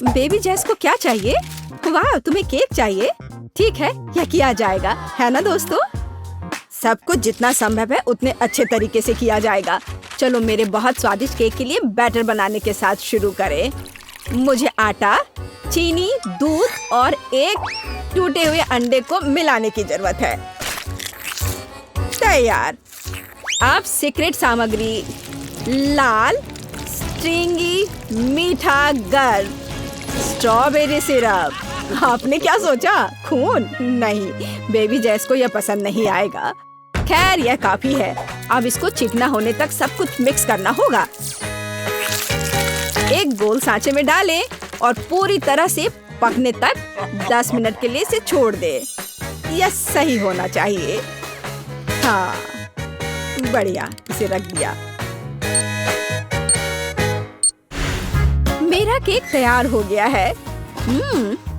Baby जेस को क्या चाहिए? वाह, तुम्हें केक चाहिए? ठीक है, यह किया जाएगा, है ना दोस्तों? सब कुछ जितना संभव है उतने अच्छे तरीके से किया जाएगा। चलो मेरे बहुत स्वादिष्ट केक के लिए बैटर बनाने के साथ शुरू करें। मुझे आटा, चीनी, दूध और एक टूटे हुए अंडे को मिलाने की जरूरत है। तैयार। अब सीक्रेट सामग्री, लाल स्ट्रिंगी मीठा गर्व स्ट्रॉबेरी सिरप। आपने क्या सोचा? खून? नहीं, बेबी जेस को यह पसंद नहीं आएगा। खैर, यह काफी है। अब इसको चिकना होने तक सब कुछ मिक्स करना होगा। एक गोल सांचे में डालें और पूरी तरह से पकने तक 10 मिनट के लिए इसे छोड़ दे। यह सही होना चाहिए। हाँ, बढ़िया, इसे रख दिया। मेरा केक तैयार हो गया है।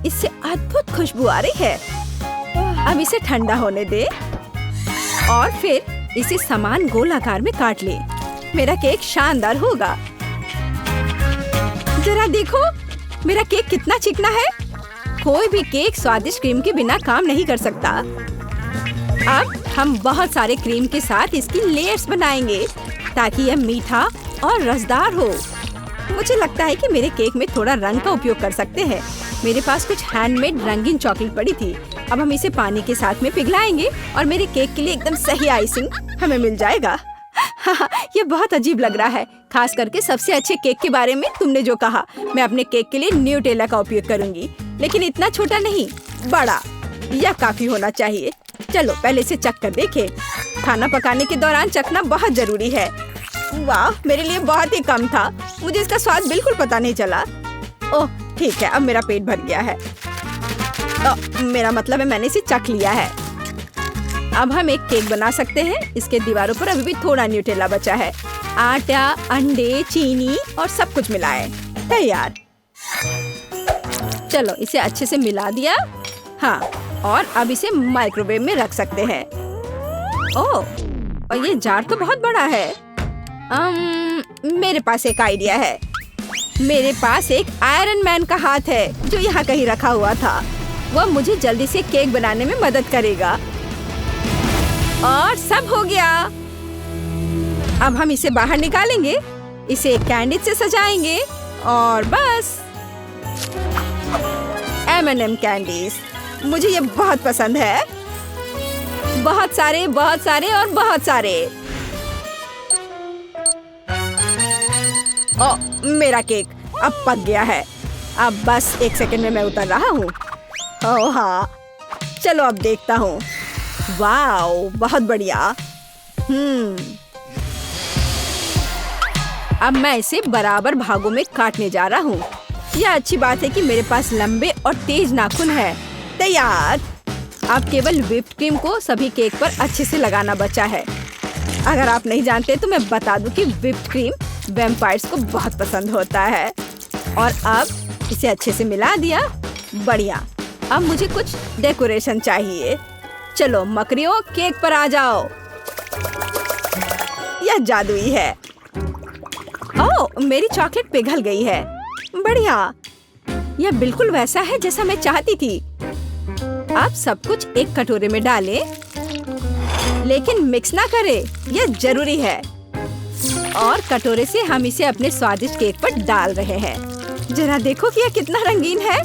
इससे अद्भुत खुशबू आ रही है। अब इसे ठंडा होने दे और फिर इसे समान गोल आकार में काट ले। मेरा केक शानदार होगा। जरा देखो, मेरा केक कितना चिकना है। कोई भी केक स्वादिष्ट क्रीम के बिना काम नहीं कर सकता। अब हम बहुत सारे क्रीम के साथ इसकी लेयर्स बनाएंगे ताकि यह मीठा और रसदार हो। मुझे लगता है कि मेरे केक में थोड़ा रंग का उपयोग कर सकते हैं। मेरे पास कुछ हैंडमेड रंगीन चॉकलेट पड़ी थी। अब हम इसे पानी के साथ में पिघलाएंगे और मेरे केक के लिए एकदम सही आइसिंग हमें मिल जाएगा। ये बहुत अजीब लग रहा है, खास करके सबसे अच्छे केक के बारे में तुमने जो कहा। मैं अपने केक के लिए न्यूटेला का उपयोग करूंगी, लेकिन इतना छोटा नहीं, बड़ा। यह काफी होना चाहिए। चलो पहले इसे चख कर देखें। खाना पकाने के दौरान चखना बहुत जरूरी है। वाह, मेरे लिए बहुत ही कम था। मुझे इसका स्वाद बिल्कुल पता नहीं चला। ओह ठीक है, अब मेरा पेट भर गया है। मेरा मतलब है मैंने इसे चख लिया है। अब हम एक केक बना सकते हैं। इसके दीवारों पर अभी भी थोड़ा न्यूटेला बचा है। आटा, अंडे, चीनी और सब कुछ मिलाएं। तैयार। चलो इसे अच्छे से मिला दिया। हाँ, और अब इसे माइक्रोवेव में रख सकते हैं। ओह, और ये जार तो बहुत बड़ा है। मेरे पास एक आइडिया है। मेरे पास एक आयरन मैन का हाथ है जो यहाँ कहीं रखा हुआ था। वह मुझे जल्दी से केक बनाने में मदद करेगा। और सब हो गया। अब हम इसे बाहर निकालेंगे, इसे कैंडी से सजाएंगे और बस। M&M कैंडीज, मुझे ये बहुत पसंद है। बहुत सारे, बहुत सारे और बहुत सारे। ओह, मेरा केक अब पक गया है। अब बस 1 सेकंड में मैं उतर रहा हूँ। ओह हाँ, चलो अब देखता हूँ। वाओ, बहुत बढ़िया। अब मैं इसे बराबर भागों में काटने जा रहा हूँ। यह अच्छी बात है कि मेरे पास लंबे और तेज नाखून है। तैयार। अब केवल व्हिप्ड क्रीम को सभी केक पर अच्छे से लगाना बचा है। अगर आप नहीं जानते तो मैं बता दूं कि व्हिप्ड क्रीम वैम्पायर्स को बहुत पसंद होता है। और अब इसे अच्छे से मिला दिया। बढ़िया। अब मुझे कुछ डेकोरेशन चाहिए। चलो मकड़ियों, केक पर आ जाओ। यह जादुई है। ओह, मेरी चॉकलेट पिघल गई है। बढ़िया, यह बिल्कुल वैसा है जैसा मैं चाहती थी। अब सब कुछ एक कटोरे में डालें, लेकिन मिक्स ना करें, यह जरूरी है। और कटोरे से हम इसे अपने स्वादिष्ट केक पर डाल रहे हैं। जरा देखो कि यह कितना रंगीन है।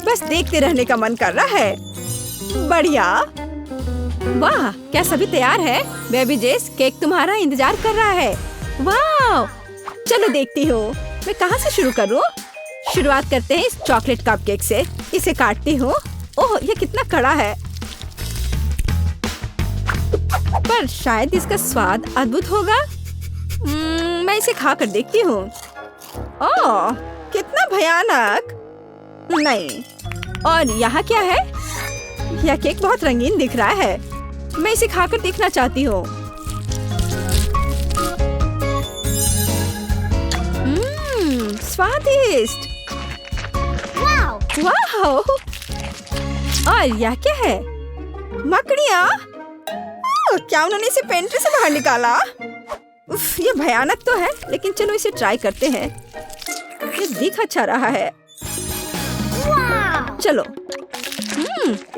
बस देखते रहने का मन कर रहा है। बढ़िया। वाह, क्या सभी तैयार है? बेबी जेस, केक तुम्हारा इंतजार कर रहा है। वाह, चलो देखती हूँ मैं कहाँ से शुरू करूँ। शुरुआत करते हैं इस चॉकलेट कपकेक से। इसे काटती हूँ। ओह, ये कितना कड़ा है, पर शायद इसका स्वाद अद्भुत होगा। मैं इसे खा कर देखती हूँ। ओह, कितना भयानक। नहीं। और यहाँ क्या है? यह केक बहुत रंगीन दिख रहा है। मैं इसे खाकर देखना चाहती हूँ। स्वादिष्ट। वाह! और यह क्या है? मकड़ियाँ? क्या उन्होंने इसे पेंट्री से बाहर निकाला? उफ, ये भयानक तो है, लेकिन चलो इसे ट्राई करते हैं। ये दिख अच्छा रहा है। चलो,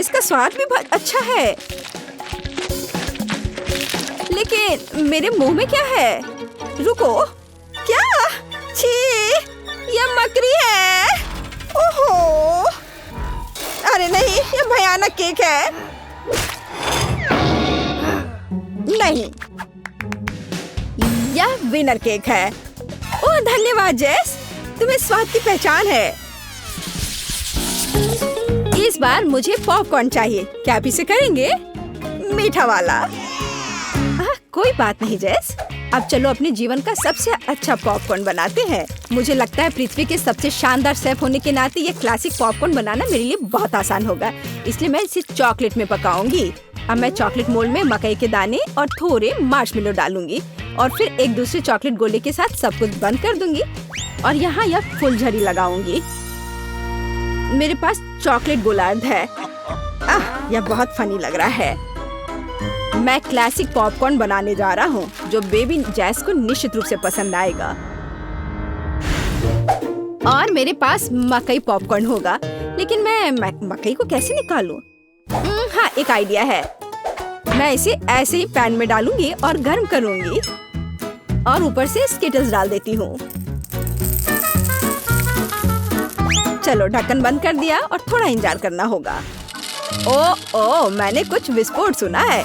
इसका स्वाद भी बहुत अच्छा है। लेकिन मेरे मुंह में क्या है? रुको, क्या? छी, ये मकड़ी है। ओहो! अरे नहीं, ये भयानक केक है। नहीं, यह विनर केक है। ओह धन्यवाद जेस, तुम्हें स्वाद की पहचान है। इस बार मुझे पॉपकॉर्न चाहिए। क्या आप इसे करेंगे? मीठा वाला। कोई बात नहीं जेस, अब चलो अपने जीवन का सबसे अच्छा पॉपकॉर्न बनाते हैं। मुझे लगता है पृथ्वी के सबसे शानदार शेफ होने के नाते ये क्लासिक पॉपकॉर्न बनाना मेरे लिए बहुत आसान होगा, इसलिए मैं इसे चॉकलेट में पकाऊंगी। अब मैं चॉकलेट मोल्ड में मकई के दाने और थोड़े मार्शमेलो डालूंगी और फिर एक दूसरे चॉकलेट गोले के साथ सब कुछ बंद कर दूंगी और यहाँ यह फुलझड़ी लगाऊंगी। मेरे पास चॉकलेट गोलार्ध है। यह बहुत फनी लग रहा है। मैं क्लासिक पॉपकॉर्न बनाने जा रहा हूँ जो बेबी जैस को निश्चित रूप से पसंद आएगा। और मेरे पास मकई पॉपकॉर्न होगा, लेकिन मैं मकई को कैसे निकालूं? हाँ, एक आइडिया है। मैं इसे ऐसे ही पैन में डालूंगी और गर्म करूंगी और ऊपर से स्किटल्स डाल देती हूँ। चलो, ढक्कन बंद कर दिया और थोड़ा इंतजार करना होगा। ओ, मैंने कुछ विस्फोट सुना है।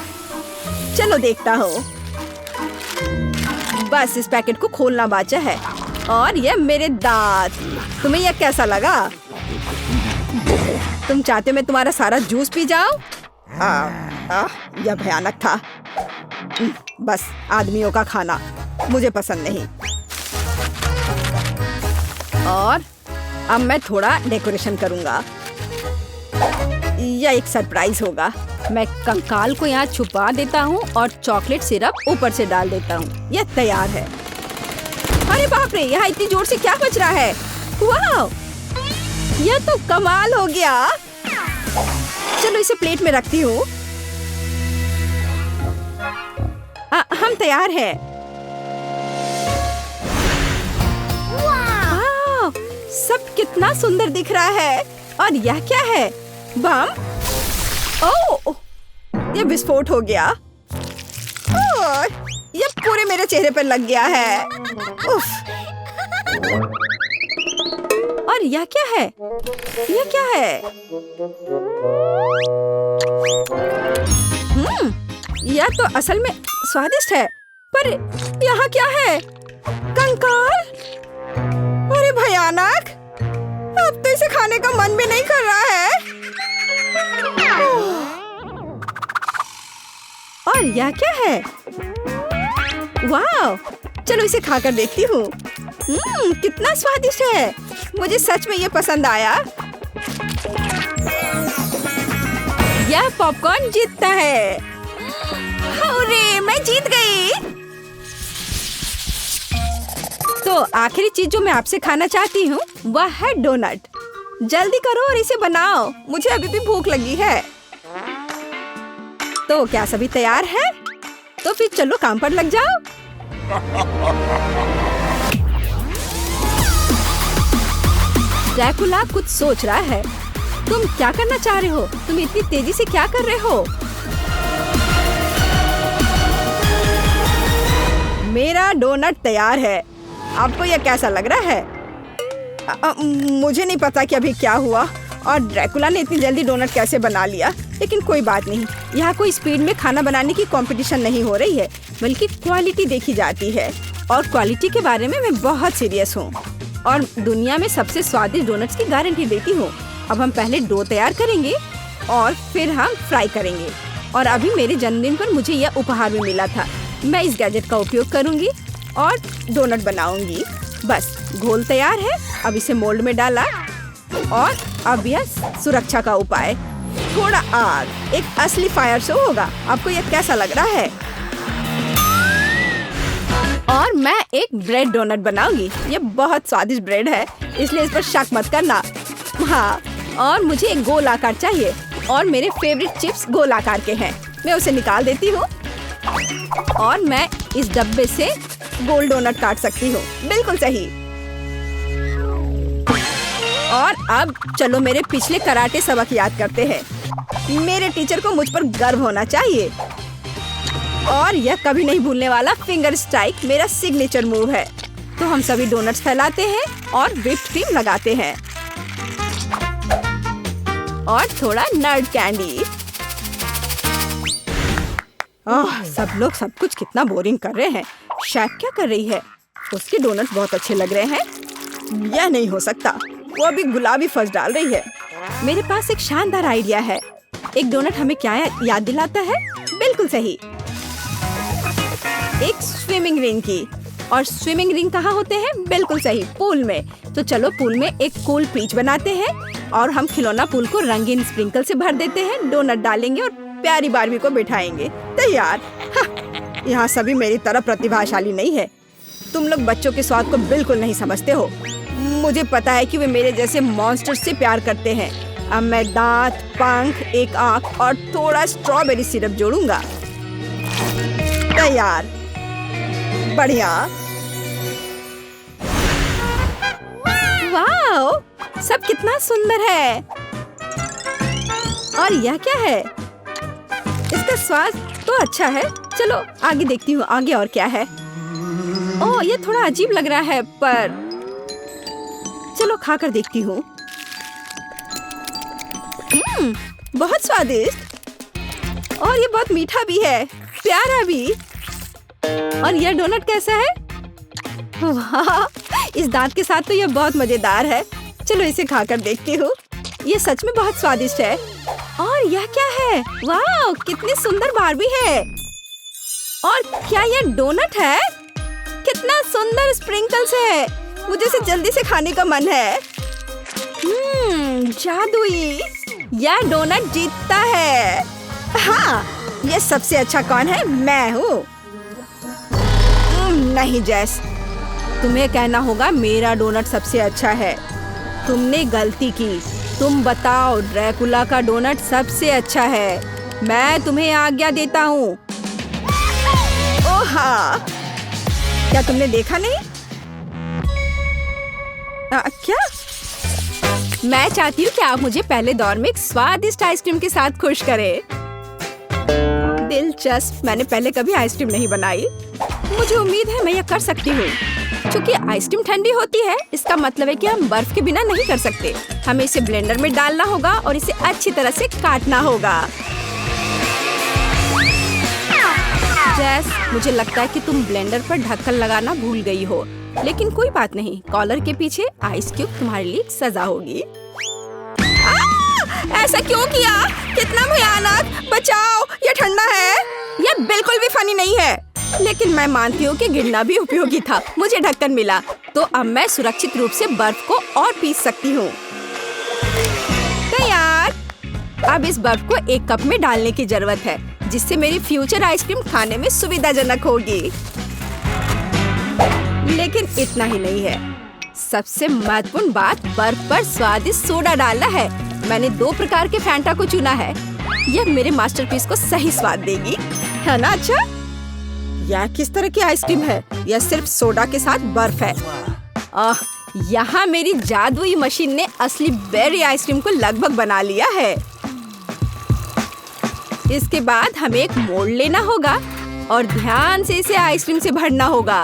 चलो देखता हूँ। बस इस पैकेट को खोलना बाचा है और ये मेरे दांत। तुम्हें यह कैसा लगा? तुम चाहते हो मैं तुम्हारा सारा जूस पी जाऊं? यह भयानक था। बस आदमियों का खाना मुझे पसंद नहीं। और अब मैं थोड़ा डेकोरेशन करूंगा। यह एक सरप्राइज होगा। मैं कंकाल को यहाँ छुपा देता हूँ और चॉकलेट सिरप ऊपर से डाल देता हूँ। यह तैयार है। अरे बाप रे, यहाँ इतनी जोर से क्या बज रहा है? वाह, यह तो कमाल हो गया। चलो इसे प्लेट में रखती हूँ। हम तैयार हैं। सब कितना सुंदर दिख रहा है। और यह क्या है? बम? ओह, यह विस्फोट हो गया। यह पूरे मेरे चेहरे पर लग गया है। उफ। और यह क्या है? यह क्या है? यह तो असल में स्वादिष्ट है, पर यहाँ क्या है? कंकाल? अरे भयानक! अब तो इसे खाने का मन भी नहीं कर रहा है। और यह क्या है? वाह! चलो इसे खाकर देखती हूँ। कितना स्वादिष्ट है। मुझे सच में ये पसंद आया। यह पॉपकॉर्न जीतता है। अरे, मैं जीत गई। तो आखिरी चीज जो मैं आपसे खाना चाहती हूँ वह है डोनट। जल्दी करो और इसे बनाओ, मुझे अभी भी भूख लगी है। तो क्या सभी तैयार है? तो फिर चलो काम पर लग जाओ। ड्रैकुला कुछ सोच रहा है। तुम क्या करना चाह रहे हो? तुम इतनी तेजी से क्या कर रहे हो? मेरा डोनट तैयार है। आपको यह कैसा लग रहा है? मुझे नहीं पता कि अभी क्या हुआ और ड्रैकुला ने इतनी जल्दी डोनट कैसे बना लिया, लेकिन कोई बात नहीं। यहाँ कोई स्पीड में खाना बनाने की कंपटीशन नहीं हो रही है, बल्कि क्वालिटी देखी जाती है। और क्वालिटी के बारे में मैं बहुत सीरियस हूँ और दुनिया में सबसे स्वादिष्ट डोनट्स की गारंटी देती हूँ। अब हम पहले डो तैयार करेंगे और फिर हम फ्राई करेंगे। और अभी मेरे जन्मदिन पर मुझे यह उपहार भी मिला था। मैं इस गैजेट का उपयोग करूंगी और डोनट बनाऊंगी। बस घोल तैयार है। अब इसे मोल्ड में डाला और अब यह सुरक्षा का उपाय, थोड़ा आग, एक असली फायर शो होगा। आपको यह कैसा लग रहा है? और मैं एक ब्रेड डोनट बनाऊंगी। ये बहुत स्वादिष्ट ब्रेड है, इसलिए इस पर शक मत करना। हाँ, और मुझे एक गोल आकार चाहिए और मेरे फेवरेट चिप्स गोल आकार के हैं। मैं उसे निकाल देती हूँ और मैं इस डब्बे से गोल डोनट काट सकती हूँ। बिल्कुल सही। और अब चलो मेरे पिछले कराटे सबक याद करते हैं। मेरे टीचर को मुझ पर गर्व होना चाहिए। और यह कभी नहीं भूलने वाला फिंगर स्ट्राइक मेरा सिग्नेचर मूव है। तो हम सभी डोनट्स फैलाते हैं और व्हिप्ड क्रीम लगाते हैं और थोड़ा नट कैंडी। सब लोग सब कुछ कितना बोरिंग कर रहे हैं। शैक क्या कर रही है? उसके डोनट्स बहुत अच्छे लग रहे हैं। यह नहीं हो सकता, वो अभी गुलाबी फर्स्ट डाल रही है। मेरे पास एक शानदार आइडिया है। एक डोनट हमें क्या याद दिलाता है? बिल्कुल सही, एक स्विमिंग रिंग की। और स्विमिंग रिंग कहाँ होते हैं? बिल्कुल सही, पूल में। तो चलो पूल में एक कूल बीच बनाते हैं और हम खिलौना पूल को रंगीन स्प्रिंकल से भर देते हैं, डोनट डालेंगे और प्यारी बारबी को बिठाएंगे। तैयार। यहाँ सभी मेरी तरह प्रतिभाशाली नहीं है। तुम लोग बच्चों के स्वाद को बिल्कुल नहीं समझते हो। मुझे पता है कि वे मेरे जैसे मॉन्स्टर से प्यार करते हैं। अब मैं दांत, पंख, एक आंख और थोड़ा स्ट्रॉबेरी सिरप जोड़ूंगा। तैयार। बढ़िया। वाओ, सब कितना सुंदर है। और यह क्या है? इसका स्वाद तो अच्छा है। चलो आगे देखती हूँ, आगे और क्या है। ओह, ये थोड़ा अजीब लग रहा है, पर चलो खाकर देखती हूँ। बहुत स्वादिष्ट और ये बहुत मीठा भी है, प्यारा भी। और यह डोनट कैसा है? वाह, इस दांत के साथ तो यह बहुत मजेदार है। चलो इसे खाकर देखती हूँ। ये सच में बहुत स्वादिष्ट है। और यह क्या है? वाह, कितनी सुंदर बारबी है। और क्या यह डोनट है? कितना सुंदर स्प्रिंकल्स है। मुझे इसे जल्दी से खाने का मन है। जादुई। यह डोनट जीतता है। हाँ, ये सबसे अच्छा कौन है? मैं हूँ। नहीं जैस, तुम्हें कहना होगा मेरा डोनट सबसे अच्छा है। तुमने गलती की। तुम बताओ, ड्रैकुला का डोनट सबसे अच्छा है। मैं तुम्हें आज्ञा देता हूँ। ओह हाँ, क्या तुमने देखा नहीं? क्या? मैं चाहती हूँ कि आप मुझे पहले दौर में एक स्वादिष्ट आइसक्रीम के साथ खुश करें। दिलचस्प, मैंने पहले कभी आइसक्रीम नहीं बनाई। मुझे उम्मीद है मैं यह कर सकती हूँ। क्योंकि आइसक्रीम ठंडी होती है, इसका मतलब है कि हम बर्फ के बिना नहीं कर सकते। हमें इसे ब्लेंडर में डालना होगा और इसे अच्छी तरह से काटना होगा। जैस, मुझे लगता है कि तुम ब्लेंडर पर ढक्कन लगाना भूल गई हो, लेकिन कोई बात नहीं। कॉलर के पीछे आइस क्यूब तुम्हारे लिए सजा होगी। ऐसा क्यों किया? कितना भयानक! बचाओ, ये ठंडा है। यह बिल्कुल भी फनी नहीं है। लेकिन मैं मानती हूँ कि गिरना भी उपयोगी था। मुझे ढक्कन मिला, तो अब मैं सुरक्षित रूप से बर्फ को और पीस सकती हूँ। तैयार। अब इस बर्फ को एक कप में डालने की जरूरत है, जिससे मेरी फ्यूचर आइसक्रीम खाने में सुविधाजनक होगी। लेकिन इतना ही नहीं है। सबसे महत्वपूर्ण बात, बर्फ पर स्वादिष्ट सोडा डालना है। मैंने 2 प्रकार के फैंटा को चुना है। यह मेरे मास्टरपीस को सही स्वाद देगी, है ना? अच्छा, यह किस तरह की आइसक्रीम है? यह सिर्फ सोडा के साथ बर्फ है। यहाँ मेरी जादुई मशीन ने असली बेरी आइसक्रीम को लगभग बना लिया है। इसके बाद हमें एक मोल्ड लेना होगा और ध्यान से इसे आइसक्रीम से भरना होगा।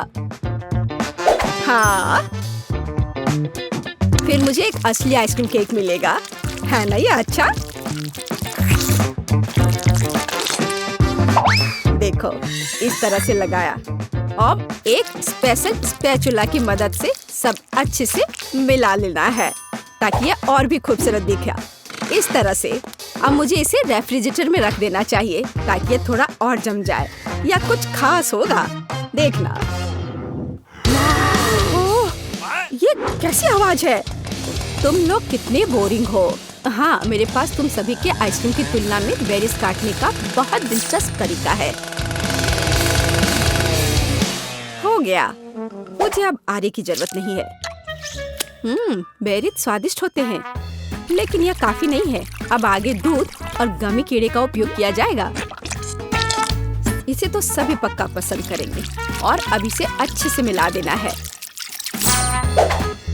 हाँ, फिर मुझे एक असली आइसक्रीम केक मिलेगा, है ना? ये अच्छा। देखो, इस तरह से लगाया। अब एक स्पेशल स्पैचुला की मदद से सब अच्छे से मिला लेना है, ताकि यह और भी खूबसूरत दिखे। इस तरह से अब मुझे इसे रेफ्रिजरेटर में रख देना चाहिए, ताकि यह थोड़ा और जम जाए। या कुछ खास होगा, देखना। ओह, ये कैसी आवाज है? तुम लोग कितने बोरिंग हो। हाँ, मेरे पास तुम सभी के आइसक्रीम की तुलना में बेरीज काटने का बहुत दिलचस्प तरीका है। हो गया। मुझे अब आरे की जरूरत नहीं है। बेरीज स्वादिष्ट होते हैं, लेकिन यह काफी नहीं है। अब आगे दूध और गमी कीड़े का उपयोग किया जाएगा। इसे तो सभी पक्का पसंद करेंगे। और अब इसे अच्छे से मिला देना है।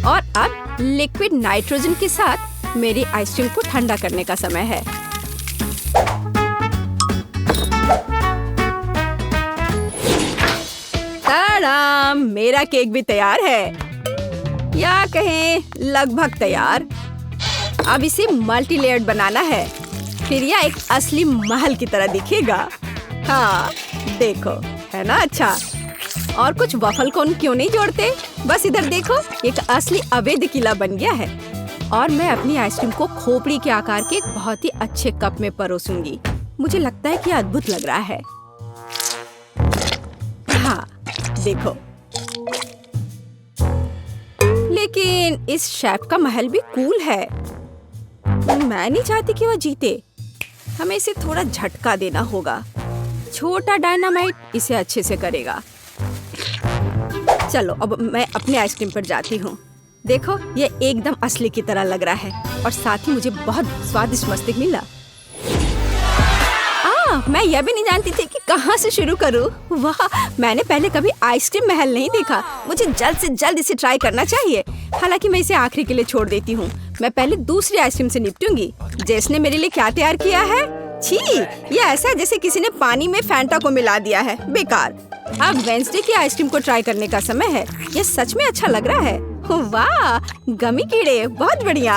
और अब लिक्विड नाइट्रोजन के साथ मेरी आइसक्रीम को ठंडा करने का समय है। ताड़ाम! मेरा केक भी तैयार है, या कहें लगभग तैयार। अब इसे मल्टी लेयर्ड बनाना है, फिर यह एक असली महल की तरह दिखेगा। हाँ देखो, है ना अच्छा? और कुछ वफल कोन क्यों नहीं जोड़ते? बस इधर देखो, एक असली अवैध किला बन गया है। और मैं अपनी आइसक्रीम को खोपड़ी के आकार के एक बहुत ही अच्छे कप में परोसूंगी। मुझे लगता है कि यह अद्भुत लग रहा है। हाँ देखो, लेकिन इस शेफ का महल भी कूल है। मैं नहीं चाहती कि वह जीते। हमें इसे थोड़ा झटका देना होगा। छोटा डायनामाइट इसे अच्छे से करेगा। चलो अब मैं अपने आइसक्रीम पर जाती हूँ। देखो, ये एकदम असली की तरह लग रहा है और साथ ही मुझे बहुत स्वादिष्ट मस्तिष्क मिला। मैं यह भी नहीं जानती थी कि कहाँ से शुरू करूँ। वाह, मैंने पहले कभी आइसक्रीम महल नहीं देखा। मुझे जल्द से जल्द इसे ट्राई करना चाहिए। हालांकि मैं इसे आखिरी के लिए छोड़ देती हूँ। मैं पहले दूसरी आइसक्रीम से निपटूंगी। जेस ने मेरे लिए क्या तैयार किया है? छी, ये ऐसा है जैसे किसी ने पानी में फैंटा को मिला दिया है। बेकार। अब वेंसडे की आइसक्रीम को ट्राई करने का समय है। यह सच में अच्छा लग रहा है। वाह, गमी कीड़े, बहुत बढ़िया।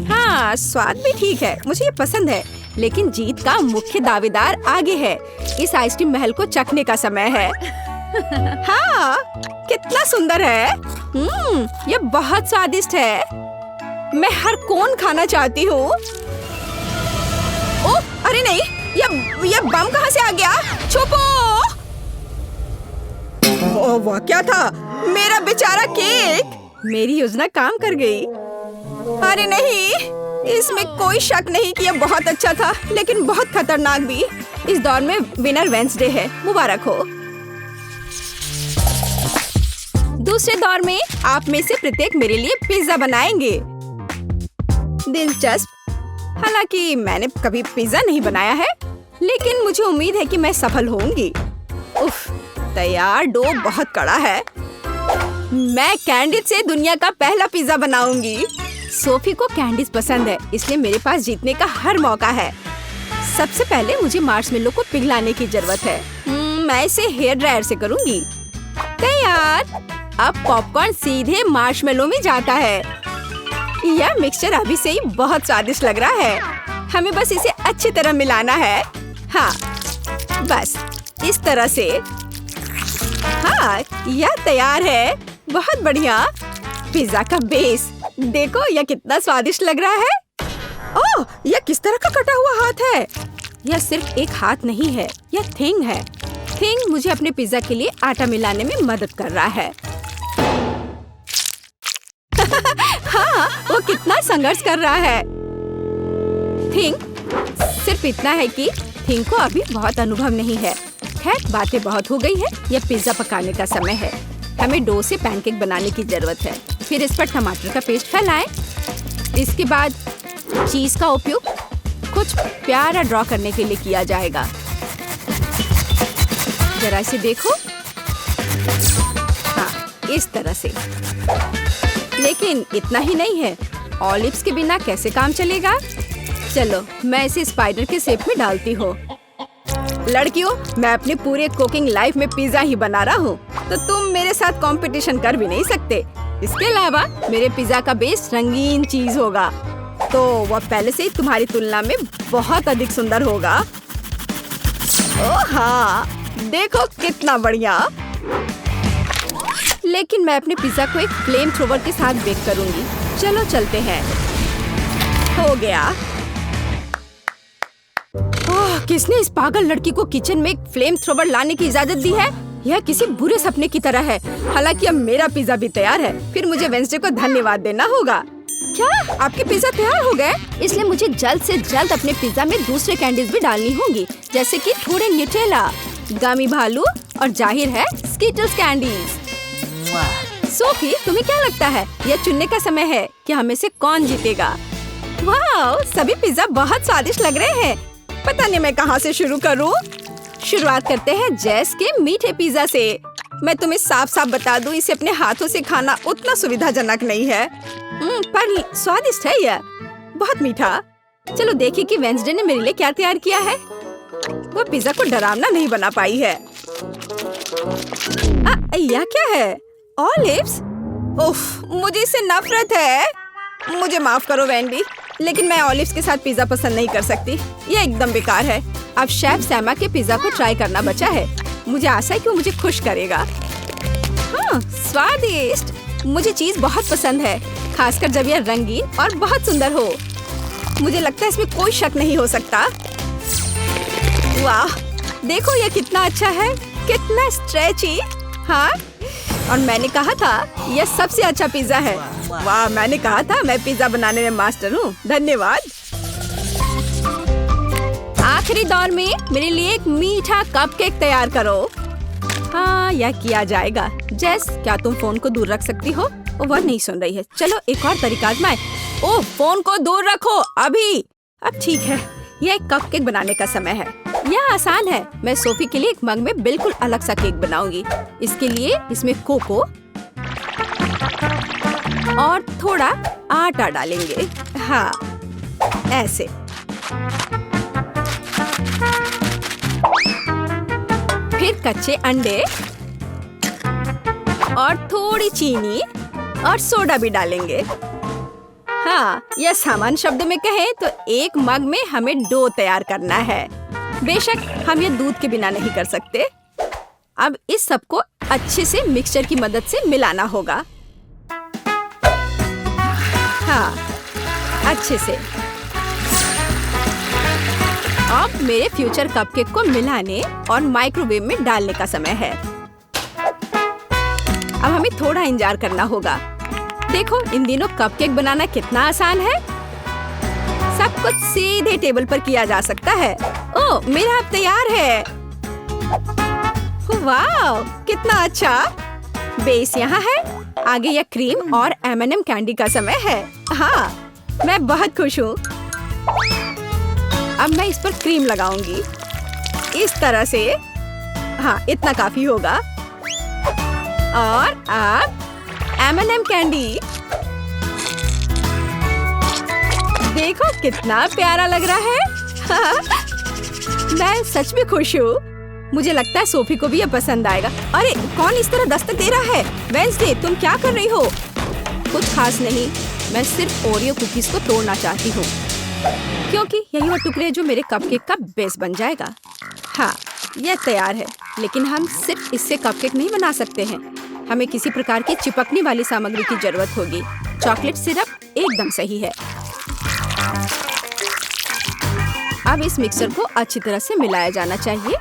हाँ, स्वाद भी ठीक है, मुझे ये पसंद है। लेकिन जीत का मुख्य दावेदार आगे है। इस आइसक्रीम महल को चखने का समय है। हाँ, कितना सुंदर है। ये बहुत स्वादिष्ट है। मैं हर कोन खाना चाहती हूँ। ओह, अरे नहीं, ये बम कहाँ से आ गया? छुपो! ओह, वह क्या था? मेरा बेचारा केक! मेरी योजना काम कर गई। अरे नहीं, इसमें कोई शक नहीं कि यह बहुत अच्छा था, लेकिन बहुत खतरनाक भी। इस दौर में विनर वेंसडे है। मुबारक हो। दूसरे दौर में आप में से प्रत्येक मेरे लिए पिज्जा बनाएंगे। दिलचस्प। हालांकि मैंने कभी पिज्जा नहीं बनाया है, लेकिन मुझे उम्मीद है कि मैं सफल होंगी। उफ, तैयार डो बहुत कड़ा है। मैं कैंडिस से दुनिया का पहला पिज्जा बनाऊंगी। सोफी को कैंडीज पसंद है, इसलिए मेरे पास जीतने का हर मौका है। सबसे पहले मुझे मार्शमेलो को पिघलाने की जरूरत है। मैं इसे हेयर ड्रायर से करूंगी। तैयार। अब पॉपकॉर्न सीधे मार्शमेलो में जाता है। यह मिक्सचर अभी से ही बहुत स्वादिष्ट लग रहा है। हमें बस इसे अच्छी तरह मिलाना है। हाँ, बस इस तरह से। हाँ, यह तैयार है। बहुत बढ़िया। पिज्जा का बेस देखो, यह कितना स्वादिष्ट लग रहा है। ओह, यह किस तरह का कटा हुआ हाथ है? यह सिर्फ एक हाथ नहीं है, यह थिंग है। थिंग मुझे अपने पिज्जा के लिए आटा मिलाने में मदद कर रहा है। हाँ, वो कितना संघर्ष कर रहा है। थिंग सिर्फ इतना है कि थिंग को अभी बहुत अनुभव नहीं है। खैर, बातें बहुत हो गई है। यह पिज्जा पकाने का समय है। हमें डो से पैनकेक बनाने की जरूरत है। फिर इस पर टमाटर का पेस्ट फैलाएं। इसके बाद चीज का उपयोग कुछ प्यारा ड्रॉ करने के लिए किया जाएगा। जरा इसे देखो। हाँ, इस तरह से। लेकिन इतना ही नहीं है। ऑलिव्स के बिना कैसे काम चलेगा? चलो, मैं इसे स्पाइडर के शेप में डालती हूँ। लड़कियों, मैं अपने पूरे कुकिंग लाइफ में पिज्जा ही बना रहा हूँ, तो तुम मेरे साथ कंपटीशन कर भी नहीं सकते। इसके अलावा मेरे पिज्जा का बेस रंगीन चीज होगा, तो वह पहले से ही तुम्हारी तुलना में बहुत अधिक सुंदर होगा। ओह हाँ, देखो कितना बढ़िया। लेकिन मैं अपने पिज्जा को एक फ्लेम थ्रोवर के साथ बेक करूंगी। चलो चलते हैं। हो गया। किसने इस पागल लड़की को किचन में एक फ्लेम थ्रोवर लाने की इजाजत दी है? यह किसी बुरे सपने की तरह है। हालांकि अब मेरा पिज्जा भी तैयार है। फिर मुझे वेंसडे को धन्यवाद देना होगा। क्या आपके पिज्जा तैयार हो गए? इसलिए मुझे जल्द से जल्द अपने पिज्जा में दूसरे कैंडीज भी डालनी होंगी, जैसे कि थोड़े न्यूटेला, गमी भालू और जाहिर है स्कीटल्स कैंडीज। सोफी, तुम्हें क्या लगता है? यह चुनने का समय है कि हमें से कौन जीतेगा। वाह, सभी पिज्जा बहुत स्वादिष्ट लग रहे हैं। पता नहीं मैं कहाँ से शुरू करूँ। शुरुआत करते हैं जेस के मीठे पिज्जा से। मैं तुम्हें साफ साफ बता दूं, इसे अपने हाथों से खाना उतना सुविधाजनक नहीं है। पर स्वादिष्ट है यह, बहुत मीठा। चलो देखिए कि वेंसडे ने मेरे लिए क्या तैयार किया है। वो पिज्जा को डरावना नहीं बना पाई है। यह क्या है? ऑलिव्स? उफ, मुझे इससे नफरत है। मुझे माफ करो वेंडी, लेकिन मैं ऑलिव्स के साथ पिज्जा पसंद नहीं कर सकती। यह एकदम बेकार है। अब शेफ सैमा के पिज्जा को ट्राई करना बचा है। मुझे आशा है कि वो मुझे खुश करेगा। हाँ, स्वादिष्ट। मुझे चीज बहुत पसंद है, खासकर जब यह रंगीन और बहुत सुंदर हो। मुझे लगता है इसमें कोई शक नहीं हो सकता। वाह, देखो यह कितना अच्छा है, कितना स्ट्रेची। हाँ, और मैंने कहा था यह सबसे अच्छा पिज्जा है। वाह, मैंने कहा था मैं पिज्जा बनाने में मास्टर हूँ। धन्यवाद। आखिरी दौर में मेरे लिए एक मीठा कपकेक तैयार करो। हाँ, यह किया जाएगा। जेस, क्या तुम फोन को दूर रख सकती हो? वह नहीं सुन रही है। चलो एक और तरीका आजमाएं। ओह, फोन को दूर रखो अभी। अब ठीक है, यह एक कपकेक बनाने का समय है। यह आसान है। मैं सोफी के लिए एक मग में बिल्कुल अलग सा केक बनाऊंगी। इसके लिए इसमें कोको और थोड़ा आटा डालेंगे। हाँ, ऐसे। फिर कच्चे अंडे और थोड़ी चीनी और सोडा भी डालेंगे। हाँ, यह सामान्य शब्दों में कहें तो एक मग में हमें डो तैयार करना है। बेशक हम यह दूध के बिना नहीं कर सकते। अब इस सब को अच्छे से मिक्सचर की मदद से मिलाना होगा। हाँ, अच्छे से। अब मेरे फ्यूचर कपकेक को मिलाने और माइक्रोवेव में डालने का समय है। अब हमें थोड़ा इंतजार करना होगा। देखो, इन दिनों कपकेक बनाना कितना आसान है। सब कुछ सीधे टेबल पर किया जा सकता है। ओह, मेरा अब तैयार है। वाह, कितना अच्छा। बेस यहाँ है। आगे यह क्रीम और M&M कैंडी का समय है। हाँ, मैं बहुत खुश हूँ। अब मैं इस पर क्रीम लगाऊंगी इस तरह से। हाँ, इतना काफी होगा। और अब M&M कैंडी। देखो कितना प्यारा लग रहा है। मैं सच में खुश हूँ। मुझे लगता है सोफी को भी यह पसंद आएगा। अरे, कौन इस तरह दस्तक दे रहा है? वेंसडे, तुम क्या कर रही हो? कुछ खास नहीं, मैं सिर्फ ओरियो कुकीज को तोड़ना चाहती हूँ, क्योंकि यही वो टुकड़े जो मेरे कपकेक का बेस बन जाएगा। हाँ, यह तैयार है, लेकिन हम सिर्फ इससे कपकेक नहीं बना सकते हैं। हमें किसी प्रकार की चिपकने वाली सामग्री की जरूरत होगी। चॉकलेट सिरप एकदम सही है। अब इस मिक्सर को अच्छी तरह से मिलाया जाना चाहिए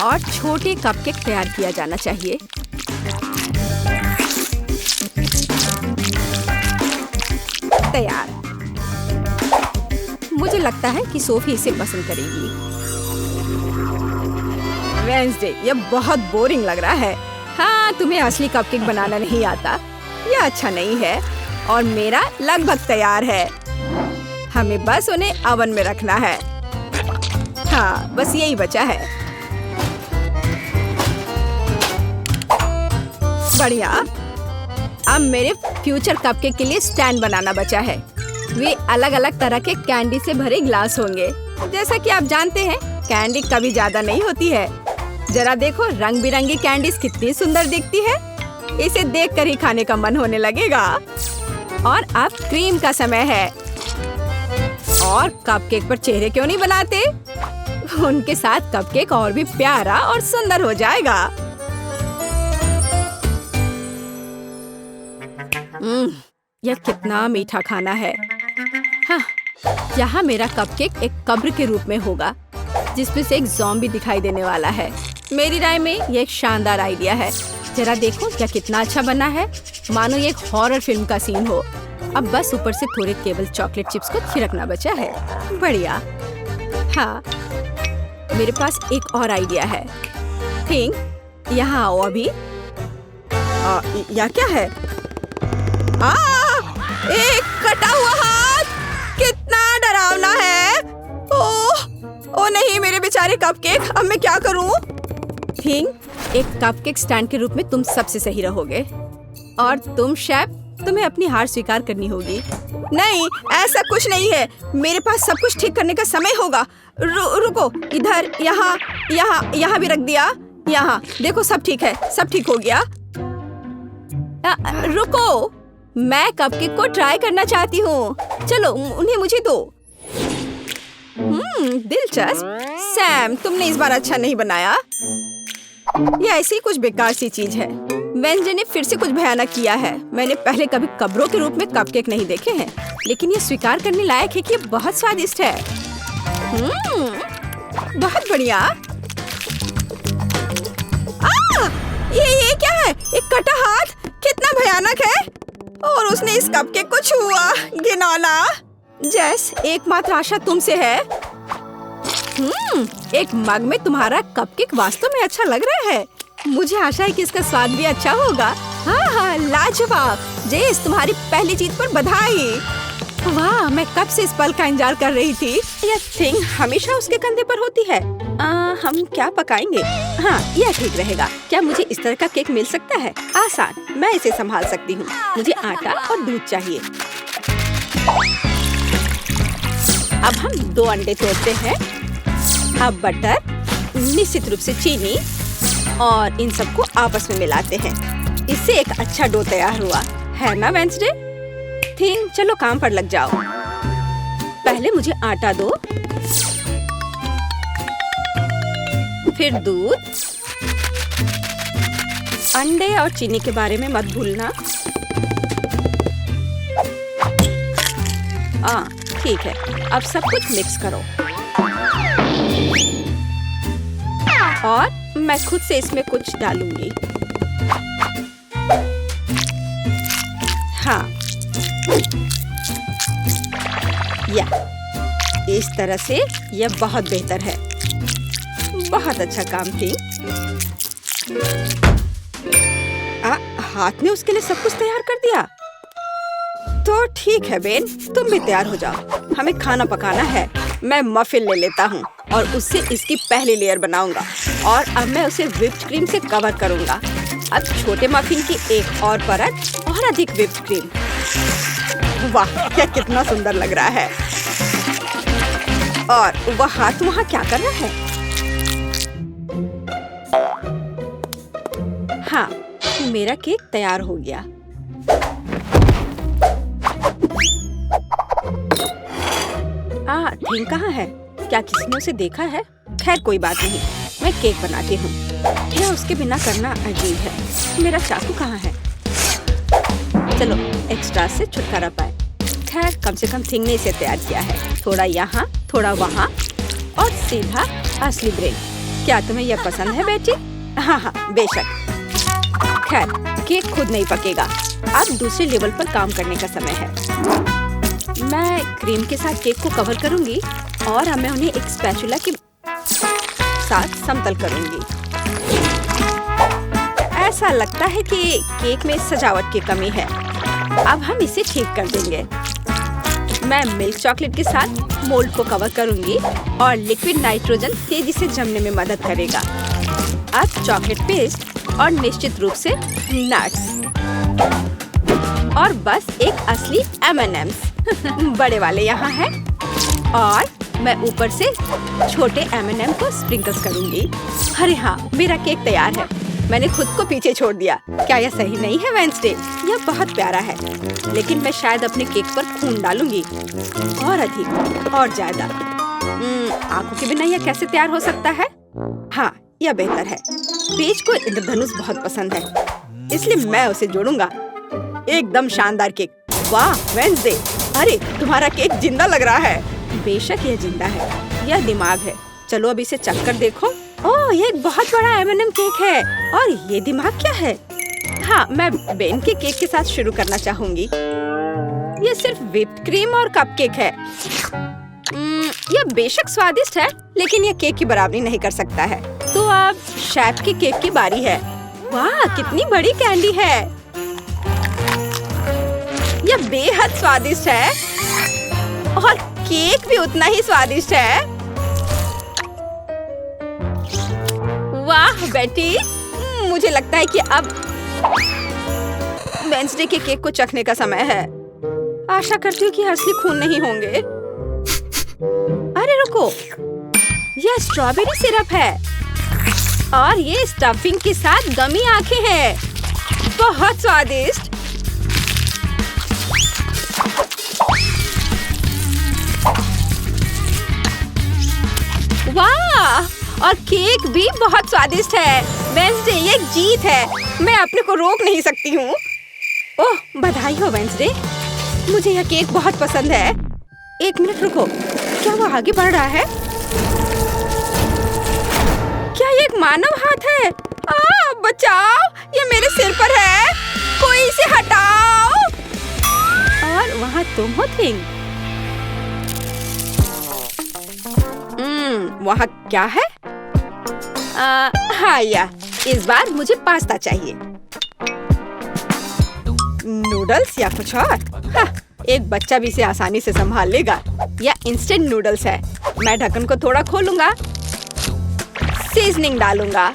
और छोटे कपकेक तैयार किया जाना चाहिए। तैयार। मुझे लगता है कि सोफी इसे पसंद करेगी। वेंसडे, यह बहुत बोरिंग लग रहा है। हाँ, तुम्हें असली कपकेक बनाना नहीं आता। यह अच्छा नहीं है। और मेरा लगभग तैयार है। हमें बस उन्हें ओवन में रखना है। हाँ, बस यही बचा है। बढ़िया। अब मेरे फ्यूचर कपकेक के लिए स्टैंड बनाना बचा है। वे अलग अलग तरह के कैंडी से भरे ग्लास होंगे। जैसा कि आप जानते हैं, कैंडी कभी ज्यादा नहीं होती है। जरा देखो, रंग बिरंगी कैंडीज कितनी सुंदर दिखती है। इसे देखकर ही खाने का मन होने लगेगा। और अब क्रीम का समय है। और कपकेक पर चेहरे क्यों नहीं बनाते? उनके साथ कपकेक और भी प्यारा और सुंदर हो जाएगा। यह कितना मीठा खाना है। हाँ, यहाँ मेरा कपकेक एक कब्र के रूप में होगा, जिसमें से एक ज़ॉम्बी दिखाई देने वाला है। मेरी राय में यह एक शानदार आइडिया है। जरा देखो क्या कितना अच्छा बना है, मानो ये एक हॉरर फिल्म का सीन हो। अब बस ऊपर से थोड़े केवल चॉकलेट चिप्स को छिड़कना बचा है। बढ़िया। हाँ, मेरे पास एक और आइडिया है। थिंक, यहाँ आओ अभी। यह क्या है? एक कटा हुआ हाथ, कितना डरावना है। ओह नहीं, मेरे बेचारे कपकेक, अब मैं क्या करूं? थिंक, एक कपकेक स्टैंड के रूप में तुम सबसे सही रहोगे। और तुम शेफ, तुम्हें अपनी हार स्वीकार करनी होगी। नहीं, ऐसा कुछ नहीं है। मेरे पास सब कुछ ठीक करने का समय होगा। रुको, इधर, यहाँ, यहाँ, यहाँ भी रख दिया। यहाँ देखो, सब ठीक है, सब ठीक हो गया। रुको, मैं कपकेक को ट्राई करना चाहती हूँ। चलो, उन्हें मुझे दो। दिलचस्प। सैम, तुमने इस बार अच्छा नहीं बनाया। यह ऐसी कुछ बेकार सी चीज है। वेंसडे ने फिर से कुछ भयानक किया है। मैंने पहले कभी कब्रों के रूप में कपकेक नहीं देखे हैं, लेकिन ये स्वीकार करने लायक है कि ये बहुत स्वादिष्ट है। बहुत बढ़िया। ये क्या है? एक कटा हाथ, कितना भयानक है। और उसने इस कपकेक को छुआ। घिनौना। जेस, एकमात्र आशा तुमसे है। एक मग में तुम्हारा कपकेक वास्तव में अच्छा लग रहा है। मुझे आशा है कि इसका स्वाद भी अच्छा होगा। हाँ, लाजवाब। जेस, तुम्हारी पहली जीत पर बधाई। वाह, मैं कब से इस पल का इंतजार कर रही थी। यह थिंग हमेशा उसके कंधे पर होती है। हम क्या पकाएंगे? हाँ, यह ठीक रहेगा। क्या मुझे इस तरह का केक मिल सकता है? आसान, मैं इसे संभाल सकती हूँ। मुझे आटा और दूध चाहिए। अब हम 2 अंडे तोड़ते हैं। अब बटर, निश्चित रूप से चीनी, और इन सबको आपस में मिलाते हैं। इससे एक अच्छा डो तैयार हुआ है ना वेंसडे? थिंग, चलो काम पर लग जाओ। पहले मुझे आटा दो, फिर दूध। अंडे और चीनी के बारे में मत भूलना। ठीक है, अब सब कुछ मिक्स करो। और मैं खुद से इसमें कुछ डालूंगी। हाँ, या इस तरह से यह बहुत बेहतर है। बहुत अच्छा काम थी। हाथ में उसके लिए सब कुछ तैयार कर दिया। तो ठीक है बेन, तुम भी तैयार हो जाओ। हमें खाना पकाना है। मैं मफिन ले लेता हूँ और उससे इसकी पहली लेयर बनाऊंगा। और अब मैं उसे व्हिप्ड क्रीम से कवर करूंगा। अब छोटे मफिन की एक और परत और अधिक व्हिप्ड क्रीम। वाह, क्या कितना सुंदर लग रहा है। और वह हाथ वहाँ क्या कर रहा है? हाँ, मेरा केक तैयार हो गया। थिंग कहाँ है? क्या किसी ने उसे देखा है? खैर कोई बात नहीं, मैं केक बनाती हूँ। यह उसके बिना करना अजीब है। मेरा चाकू कहाँ है? चलो, एक्स्ट्रा से छुटकारा पाए। खैर, कम से कम थिंग ने इसे तैयार किया है। थोड़ा यहाँ, थोड़ा वहाँ, और सीधा असली ब्रेड। क्या तुम्हें यह पसंद है बेटी? हाँ हाँ, बेशक। खैर, केक खुद नहीं पकेगा। अब दूसरे लेवल पर काम करने का समय है। मैं क्रीम के साथ केक को कवर करूंगी और मैं उन्हें एक स्पैचुला के साथ समतल करूंगी। ऐसा लगता है कि केक में सजावट की कमी है। अब हम इसे ठीक कर देंगे। मैं मिल्क चॉकलेट के साथ मोल्ड को कवर करूंगी और लिक्विड नाइट्रोजन तेजी से जमने में मदद करेगा। अब चॉकलेट पेस्ट और निश्चित रूप से नट्स और बस एक असली M&M's बड़े वाले यहाँ हैं। और मैं ऊपर से छोटे M&M को स्प्रिंकल्स करूंगी। अरे हाँ, मेरा केक तैयार है। मैंने खुद को पीछे छोड़ दिया। क्या यह सही नहीं है वेंसडे? यह बहुत प्यारा है, लेकिन मैं शायद अपने केक पर खून डालूंगी और अधिक और ज्यादा। आंखों के बिना यह कैसे तैयार हो सकता है? हाँ, यह बेहतर है। पेज को इंद्रधनुष बहुत पसंद है, इसलिए मैं उसे जोड़ूंगा। एकदम शानदार केक। वाह वेंसडे, अरे तुम्हारा केक जिंदा लग रहा है। बेशक यह जिंदा है, यह दिमाग है। चलो अब इसे चख कर देखो। ओह, यह एक बहुत बड़ा M&M केक है। और ये दिमाग क्या है? हाँ, मैं बेन के केक के साथ शुरू करना चाहूंगी। यह सिर्फ व्हिप्ड क्रीम और कपकेक है। यह बेशक स्वादिष्ट है, लेकिन यह केक की बराबरी नहीं कर सकता है। तो अब शेफ के केक की बारी है। वाह, कितनी बड़ी कैंडी है। यह बेहद स्वादिष्ट है और केक भी उतना ही स्वादिष्ट है। वाह बेटी, मुझे लगता है कि अब वेंसडे के केक को चखने का समय है। आशा करती हूँ कि असली खून नहीं होंगे। अरे रुको, यह स्ट्रॉबेरी सिरप है और ये स्टफिंग के साथ गमी आंखें हैं। बहुत स्वादिष्ट। वाह! और केक भी बहुत स्वादिष्ट है। वेंसडे, ये जीत है। मैं अपने को रोक नहीं सकती हूँ। ओह, बधाई हो वेंसडे। मुझे यह केक बहुत पसंद है। एक मिनट रुको, क्या वो आगे बढ़ रहा है? क्या ये एक मानव हाथ है? बचाओ! ये मेरे सिर पर है। कोई इसे हटाओ। और वहाँ तुम हो थिंग। वहाँ क्या है? हाँ या, इस बार मुझे पास्ता चाहिए। नूडल्स या कुछ और? हाँ, एक बच्चा भी इसे आसानी से संभाल लेगा। या इंस्टेंट नूडल्स है। मैं ढक्कन को थोड़ा खोलूंगा, सीजनिंग डालूंगा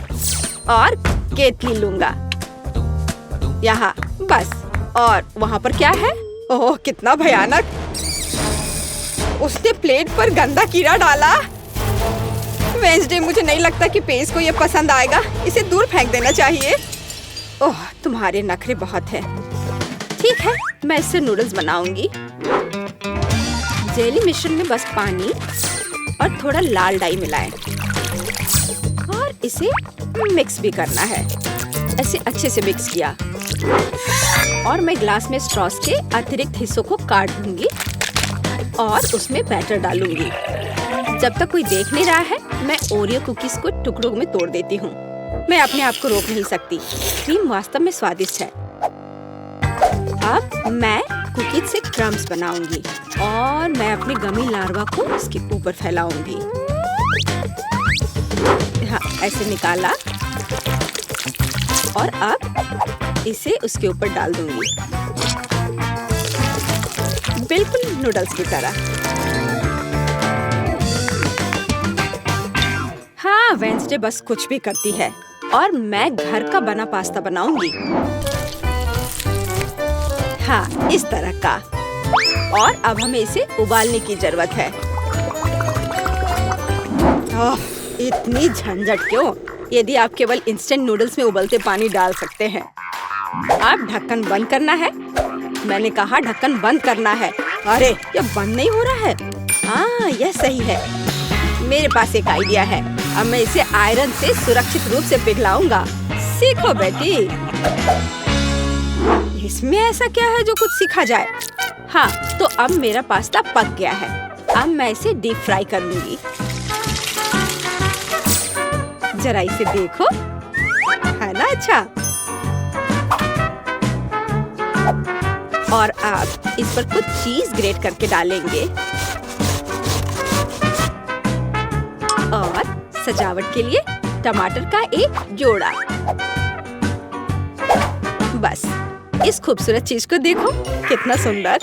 और केतली लूंगा। यहाँ बस। और वहाँ पर क्या है? ओह, कितना भयानक! उसने प्लेट पर गंदा कीड़ा डाला। वेंसडे, मुझे नहीं लगता कि पेस को ये पसंद आएगा। इसे दूर फेंक देना चाहिए। ओह, तुम्हारे नखरे बहुत हैं। ठीक है, मैं इससे नूडल्स बनाऊंगी। जेली मिश्रण में बस पानी और थोड़ा लाल डाई मिलाएं और इसे मिक्स भी करना है। ऐसे अच्छे से मिक्स किया और मैं ग्लास में स्ट्रॉस के अतिरिक्त हिस्सों को काट दूंगी और उसमें बैटर डालूंगी। जब तक कोई देख नहीं रहा है, मैं ओरियो कुकीज को टुकड़ों में तोड़ देती हूँ। मैं अपने आप को रोक नहीं सकती। क्रीम वास्तव में स्वादिष्ट है। अब मैं कुकीज से क्रम्स बनाऊंगी और मैं अपनी गमी लार्वा को इसके ऊपर फैलाऊंगी। हाँ, ऐसे निकाला और अब इसे उसके ऊपर डाल दूंगी, बिल्कुल नूडल्स की तरह। हाँ, वेंसडे बस कुछ भी करती है और मैं घर का बना पास्ता बनाऊंगी। हाँ, इस तरह का। और अब हमें इसे उबालने की जरूरत है। ओह, इतनी झंझट क्यों? यदि आप केवल इंस्टेंट नूडल्स में उबलते पानी डाल सकते हैं। अब ढक्कन बंद करना है। मैंने कहा ढक्कन बंद करना है। अरे, ये बंद नहीं हो रहा है। हाँ, यह सही है। मेरे पास एक आइडिया है। अब मैं इसे आयरन से सुरक्षित रूप से पिघलाऊंगा। सीखो बेटी। इसमें ऐसा क्या है जो कुछ सीखा जाए? हाँ, तो अब मेरा पास्ता पक गया है। अब मैं इसे डीप फ्राई करूंगी। जरा इसे देखो, है ना अच्छा? और अब इस पर कुछ चीज ग्रेट करके डालेंगे और सजावट के लिए टमाटर का एक जोड़ा। बस, इस खूबसूरत चीज को देखो, कितना सुंदर।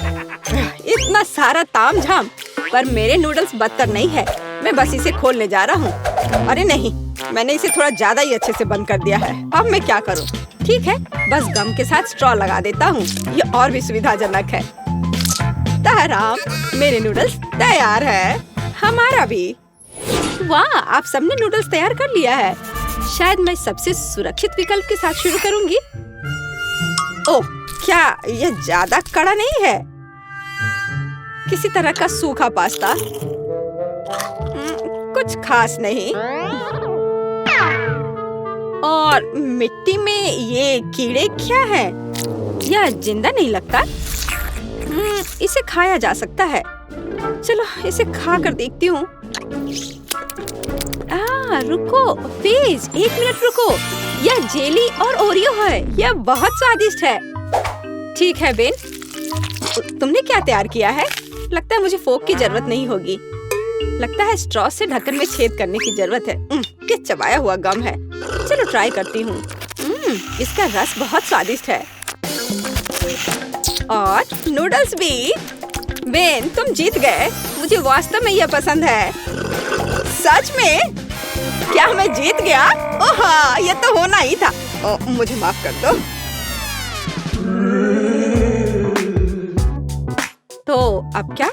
इतना सारा तामझाम, पर मेरे नूडल्स बदतर नहीं है। मैं बस इसे खोलने जा रहा हूँ। अरे नहीं, मैंने इसे थोड़ा ज्यादा ही अच्छे से बंद कर दिया है। अब मैं क्या करूँ? ठीक है, बस गम के साथ स्ट्रॉ लगा देता हूँ। ये और भी सुविधाजनक है। ताराम, मेरे नूडल्स तैयार है। हमारा भी। वाह, आप सबने नूडल्स तैयार कर लिया है। शायद मैं सबसे सुरक्षित विकल्प के साथ शुरू करूंगी। ओह, क्या यह ज्यादा कड़ा नहीं है? किसी तरह का सूखा पास्ता। कुछ खास नहीं। और मिट्टी में ये कीड़े क्या है? यह जिंदा नहीं लगता। इसे खाया जा सकता है। चलो इसे खा कर देखती हूँ। रुको प्लीज, एक मिनट रुको। यह जेली और ओरियो है। यह बहुत स्वादिष्ट है। ठीक है बेन, तुमने क्या तैयार किया है? लगता है मुझे फोक की जरूरत नहीं होगी। लगता है स्ट्रॉ से ढक्कन में छेद करने की जरूरत है। क्या चबाया हुआ गम है। चलो ट्राई करती हूँ। इसका रस बहुत स्वादिष्ट है। और नूडल्स भी। बेन, तुम जीत गए। मुझे वास्तव में यह पसंद है। सच में? क्या मैं जीत गया? ओह, यह तो होना ही था। मुझे माफ कर दो। तो अब क्या?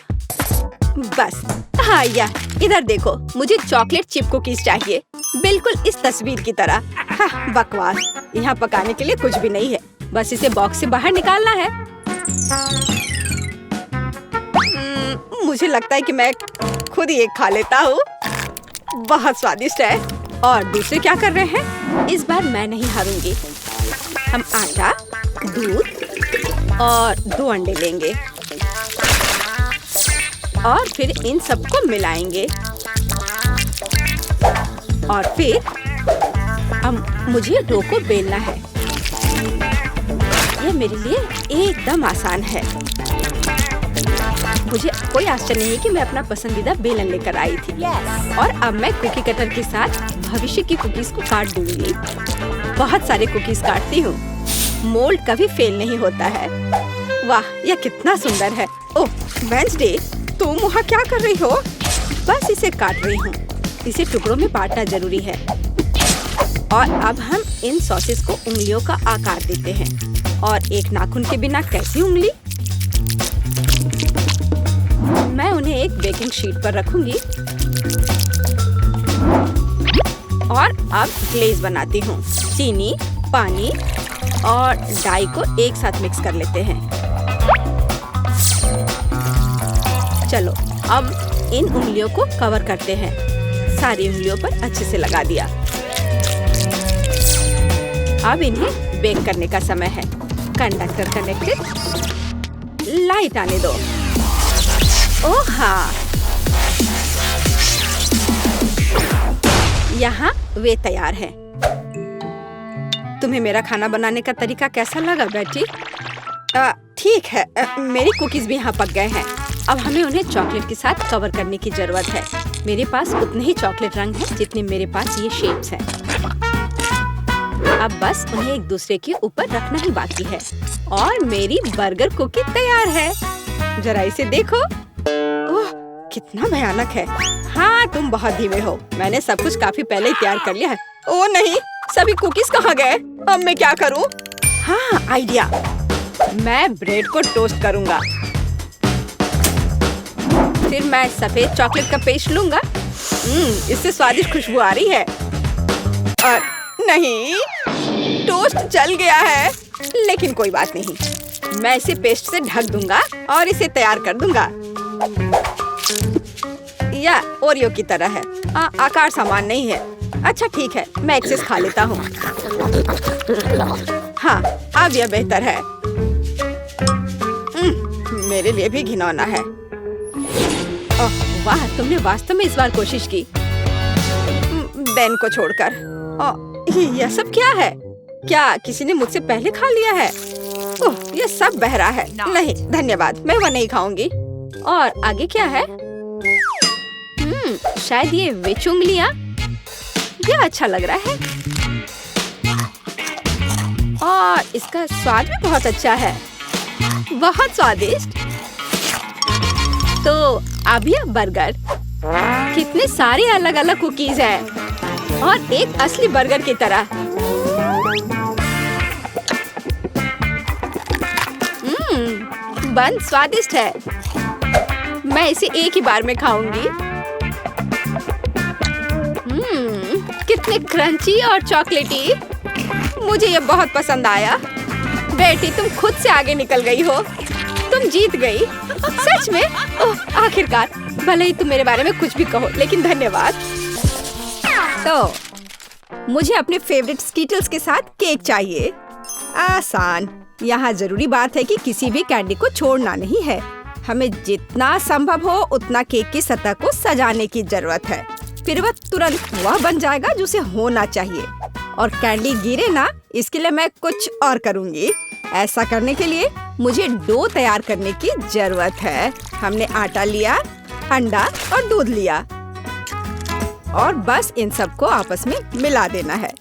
बस हाँ, या इधर देखो, मुझे चॉकलेट चिप कुकीज चाहिए, बिल्कुल इस तस्वीर की तरह। हाँ, बकवास, यहाँ पकाने के लिए कुछ भी नहीं है, बस इसे बॉक्स से बाहर निकालना है। मुझे लगता है कि मैं खुद ही एक खा लेता हूँ। बहुत स्वादिष्ट है। और दूसरे क्या कर रहे हैं? इस बार मैं नहीं हारूंगी। हम आटा, दूध और 2 अंडे लेंगे और फिर इन सबको मिलाएंगे और फिर मुझे डो को बेलना है। यह मेरे लिए एकदम आसान है। मुझे कोई आश्चर्य नहीं कि मैं अपना पसंदीदा बेलन लेकर आई थी। और अब मैं कुकी कटर के साथ भविष्य की कुकीज को काट दूंगी। बहुत सारे कुकीज काटती हूँ। मोल्ड कभी फेल नहीं होता है। वाह, यह कितना सुंदर है। ओह वेंसडे, तुम वहाँ क्या कर रही हो? बस इसे काट रही हूँ। इसे टुकड़ों में बांटना जरूरी है। और अब हम इन सॉसेस को उंगलियों का आकार देते हैं। और एक नाखून के बिना कैसी उंगली? मैं उन्हें एक बेकिंग शीट पर रखूंगी और अब ग्लेज बनाती हूँ। चीनी, पानी और डाई को एक साथ मिक्स कर लेते हैं। चलो अब इन उंगलियों को कवर करते हैं। सारी उंगलियों पर अच्छे से लगा दिया। अब इन्हें बेक करने का समय है। Conductor connected. लाइट आने दो। ओह हाँ, यहाँ वे तैयार हैं। तुम्हें मेरा खाना बनाने का तरीका कैसा लगा बेटी? ठीक है, मेरी कुकीज भी यहाँ पक गए हैं। अब हमें उन्हें चॉकलेट के साथ कवर करने की जरूरत है। मेरे पास उतने ही चॉकलेट रंग हैं जितने मेरे पास ये शेप्स हैं। अब बस उन्हें एक दूसरे के ऊपर रखना ही बाकी है और मेरी बर्गर कुकी तैयार है। जरा इसे देखो। ओह, कितना भयानक है। हाँ, तुम बहुत धीमे हो। मैंने सब कुछ काफी पहले ही तैयार कर लिया है। ओह नहीं, सभी कुकीज कहाँ गए? अब मैं क्या करूँ? हाँ, आइडिया। मैं ब्रेड को टोस्ट करूँगा। फिर मैं सफेद चॉकलेट का पेस्ट लूँगा। इससे स्वादिष्ट खुशबू आ रही है। नहीं, टोस्ट जल गया है। लेकिन कोई बात नहीं, मैं इसे पेस्ट से ढक दूंगा और इसे तैयार कर दूंगा। या ओरियो की तरह है। आकार समान नहीं है। अच्छा ठीक है, मैं एक्सेस खा लेता हूँ। हाँ, अब यह बेहतर है। मेरे लिए भी घिनौना है। ओह वाह, तुमने वास्तव में इस बार कोशिश की। बेन को छोड़कर। यह सब क्या है? क्या किसी ने मुझसे पहले खा लिया है? ओह, यह सब बह रहा है। नहीं धन्यवाद, मैं वो नहीं खाऊंगी। और आगे क्या है? शायद ये विच उंगलियां। यह अच्छा लग रहा है और इसका स्वाद भी बहुत अच्छा है। बहुत स्वादिष्ट। तो अब यह बर्गर। कितने सारे अलग अलग कुकीज हैं और एक असली बर्गर की तरह। बन स्वादिष्ट है। मैं इसे एक ही बार में खाऊंगी। कितने क्रंची और चॉकलेटी। मुझे ये बहुत पसंद आया। बेटी, तुम खुद से आगे निकल गई हो। तुम जीत गई। सच में? ओह, आखिरकार। भले ही तुम मेरे बारे में कुछ भी कहो, लेकिन धन्यवाद। तो मुझे अपने फेवरेट स्कीटल्स के साथ केक चाहिए। आसान। यहाँ जरूरी बात है कि किसी भी कैंडी को छोड़ना नहीं है। हमें जितना संभव हो उतना केक की सतह को सजाने की जरूरत है। फिर वह तुरंत वह बन जाएगा जो उसे होना चाहिए। और कैंडी गिरे ना, इसके लिए मैं कुछ और करूँगी। ऐसा करने के लिए मुझे डो तैयार करने की जरूरत है। हमने आटा लिया, अंडा और दूध लिया और बस इन सबको आपस में मिला देना है।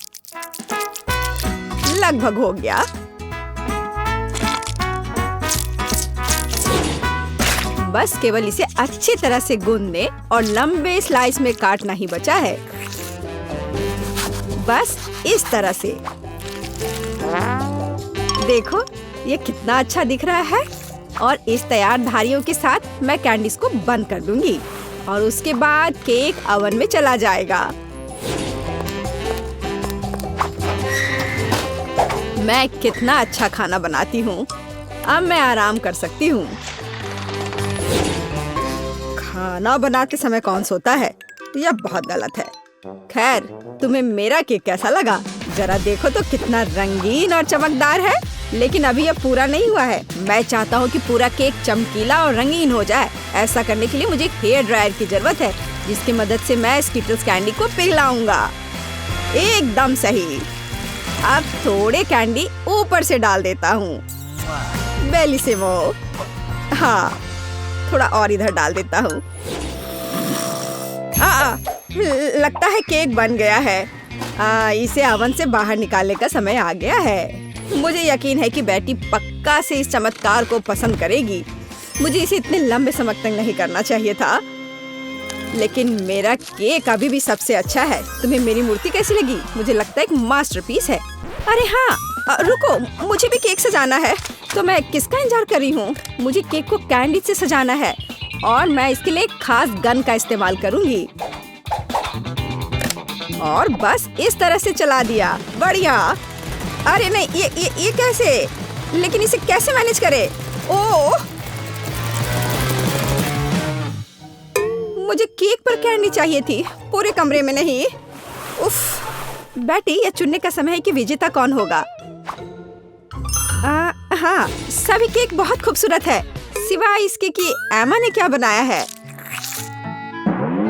लगभग हो गया। बस केवल इसे अच्छी तरह से गूंदने और लंबे स्लाइस में काटना ही बचा है। बस इस तरह से। देखो ये कितना अच्छा दिख रहा है। और इस तैयार धारियों के साथ मैं कैंडीज को बंद कर दूंगी और उसके बाद केक ओवन में चला जाएगा। मैं कितना अच्छा खाना बनाती हूँ। अब मैं आराम कर सकती हूँ। खाना बनाते समय कौन सोता है? यह बहुत गलत है। खैर, तुम्हें मेरा केक कैसा लगा? जरा देखो तो कितना रंगीन और चमकदार है। लेकिन अभी यह पूरा नहीं हुआ है। मैं चाहता हूँ कि पूरा केक चमकीला और रंगीन हो जाए। ऐसा करने के लिए मुझे एक हेयर ड्रायर की जरूरत है, जिसकी मदद से मैं स्किटल्स कैंडी को पिघलाऊंगा। एकदम सही। अब थोड़े कैंडी ऊपर से डाल देता हूँ। बेलिसिमो। हाँ, थोड़ा और इधर डाल देता हूँ। लगता है केक बन गया है। इसे ओवन से बाहर निकालने का समय आ गया है। मुझे यकीन है कि बेटी पक्का से इस चमत्कार को पसंद करेगी। मुझे इसे इतने लंबे समय तक नहीं करना चाहिए था, लेकिन मेरा केक अभी भी सबसे अच्छा है। तुम्हें मेरी मूर्ति कैसी लगी? मुझे लगता है एक मास्टरपीस है। अरे हाँ, रुको, मुझे भी केक सजाना है। तो मैं किसका इंतजार कर रही हूँ? मुझे केक को कैंडी से सजाना है और मैं इसके लिए एक खास गन का इस्तेमाल करूंगी। और बस इस तरह से चला दिया। बढ़िया। अरे नहीं, ये कैसे? लेकिन इसे कैसे मैनेज करे? ओह, मुझे केक पर कैंडी चाहिए थी, पूरे कमरे में नहीं। उफ, बेटी, यह चुनने का समय है कि विजेता कौन होगा। हाँ, सभी केक बहुत खूबसूरत है, सिवाय इसके कि एमा ने क्या बनाया है।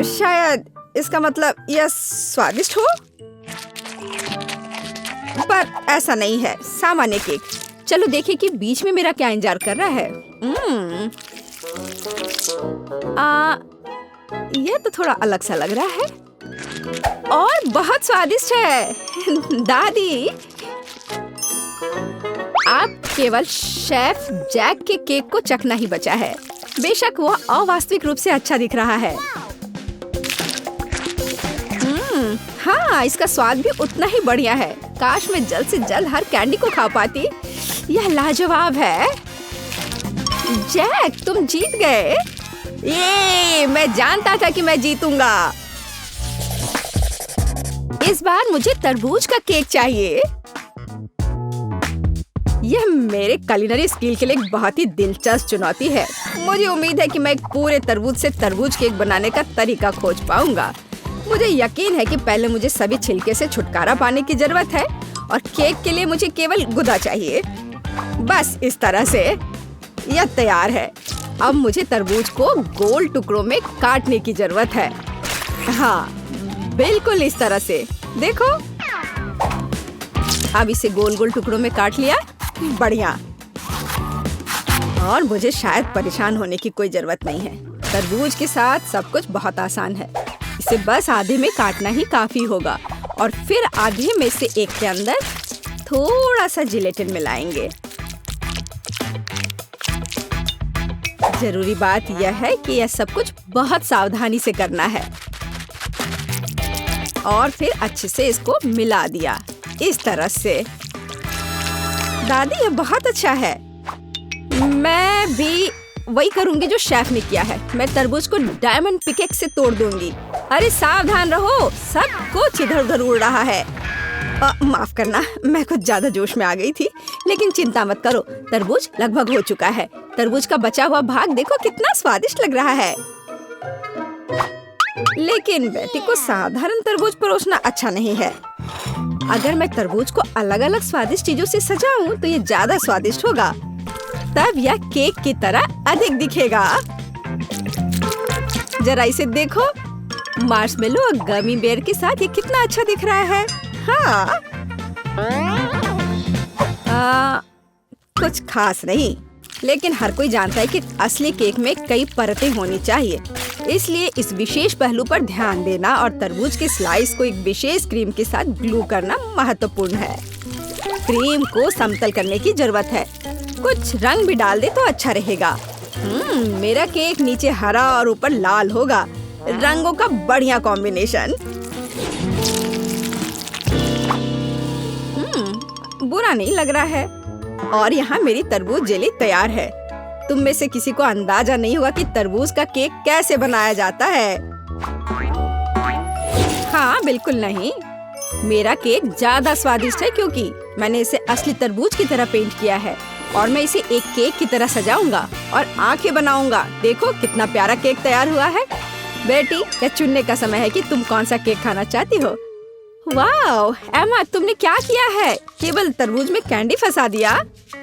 शायद इसका मतलब यह स्वादिष्ट हो, पर ऐसा नहीं है। सामान्य केक। चलो देखें कि बीच में मेरा क्या इंतजार कर रहा है। यह तो थोड़ा अलग सा लग रहा है और बहुत स्वादिष्ट है। दादी, आप केवल शेफ जैक के केक को चखना ही बचा है। बेशक वो अवास्तविक रूप से अच्छा दिख रहा है। हाँ, इसका स्वाद भी उतना ही बढ़िया है। काश मैं जल्द से जल्द हर कैंडी को खा पाती। यह लाजवाब है। जैक, तुम जीत गए। ये मैं जानता था कि मैं जीतूंगा। इस बार मुझे तरबूज का केक चाहिए। यह मेरे कुलिनरी स्किल के लिए एक बहुत ही दिलचस्प चुनौती है। मुझे उम्मीद है कि मैं एक पूरे तरबूज से तरबूज केक बनाने का तरीका खोज पाऊंगा। मुझे यकीन है कि पहले मुझे सभी छिलके से छुटकारा पाने की जरूरत है और केक के लिए मुझे केवल गुदा चाहिए। बस इस तरह से यह तैयार है। अब मुझे तरबूज को गोल टुकड़ों में काटने की जरूरत है। हाँ, बिल्कुल इस तरह से। देखो, अब इसे गोल गोल टुकड़ों में काट लिया। बढ़िया। और मुझे शायद परेशान होने की कोई जरूरत नहीं है। तरबूज के साथ सब कुछ बहुत आसान है। इसे बस आधे में काटना ही काफी होगा और फिर आधे में से एक के अंदर थोड़ा सा जिलेटिन मिलाएंगे। जरूरी बात यह है कि यह सब कुछ बहुत सावधानी से करना है। और फिर अच्छे से इसको मिला दिया इस तरह से। दादी, ये बहुत अच्छा है। मैं भी वही करूंगी जो शेफ ने किया है। मैं तरबूज को डायमंड पिकेक्स से तोड़ दूंगी। अरे सावधान रहो, सब कुछ इधर उधर उड़ रहा है। माफ करना, मैं कुछ ज्यादा जोश में आ गई थी। लेकिन चिंता मत करो, तरबूज लगभग हो चुका है। तरबूज का बचा हुआ भाग देखो कितना स्वादिष्ट लग रहा है। लेकिन बेटी को साधारण तरबूज परोसना अच्छा नहीं है। अगर मैं तरबूज को अलग अलग स्वादिष्ट चीजों से सजाऊं तो ये ज्यादा स्वादिष्ट होगा। तब यह केक की तरह अधिक दिखेगा। जरा इसे देखो, मार्शमेलो और गमी बेयर के साथ ये कितना अच्छा दिख रहा है। हाँ, कुछ खास नहीं, लेकिन हर कोई जानता है कि असली केक में कई परतें होनी चाहिए। इसलिए इस विशेष पहलू पर ध्यान देना और तरबूज के स्लाइस को एक विशेष क्रीम के साथ ग्लू करना महत्वपूर्ण है। क्रीम को समतल करने की जरूरत है। कुछ रंग भी डाल दे तो अच्छा रहेगा। मेरा केक नीचे हरा और ऊपर लाल होगा। रंगों का बढ़िया कॉम्बिनेशन। बुरा नहीं लग रहा है। और यहाँ मेरी तरबूज जेली तैयार है। तुम में से किसी को अंदाजा नहीं हुआ कि तरबूज का केक कैसे बनाया जाता है। हाँ, बिल्कुल नहीं। मेरा केक ज्यादा स्वादिष्ट है क्योंकि मैंने इसे असली तरबूज की तरह पेंट किया है और मैं इसे एक केक की तरह सजाऊंगा और आंखें बनाऊंगा। देखो कितना प्यारा केक तैयार हुआ है। बेटी, यह चुनने का समय है कि तुम कौन सा केक खाना चाहती हो। वाह एमा, तुमने क्या किया है? केवल तरबूज में कैंडी फंसा दिया।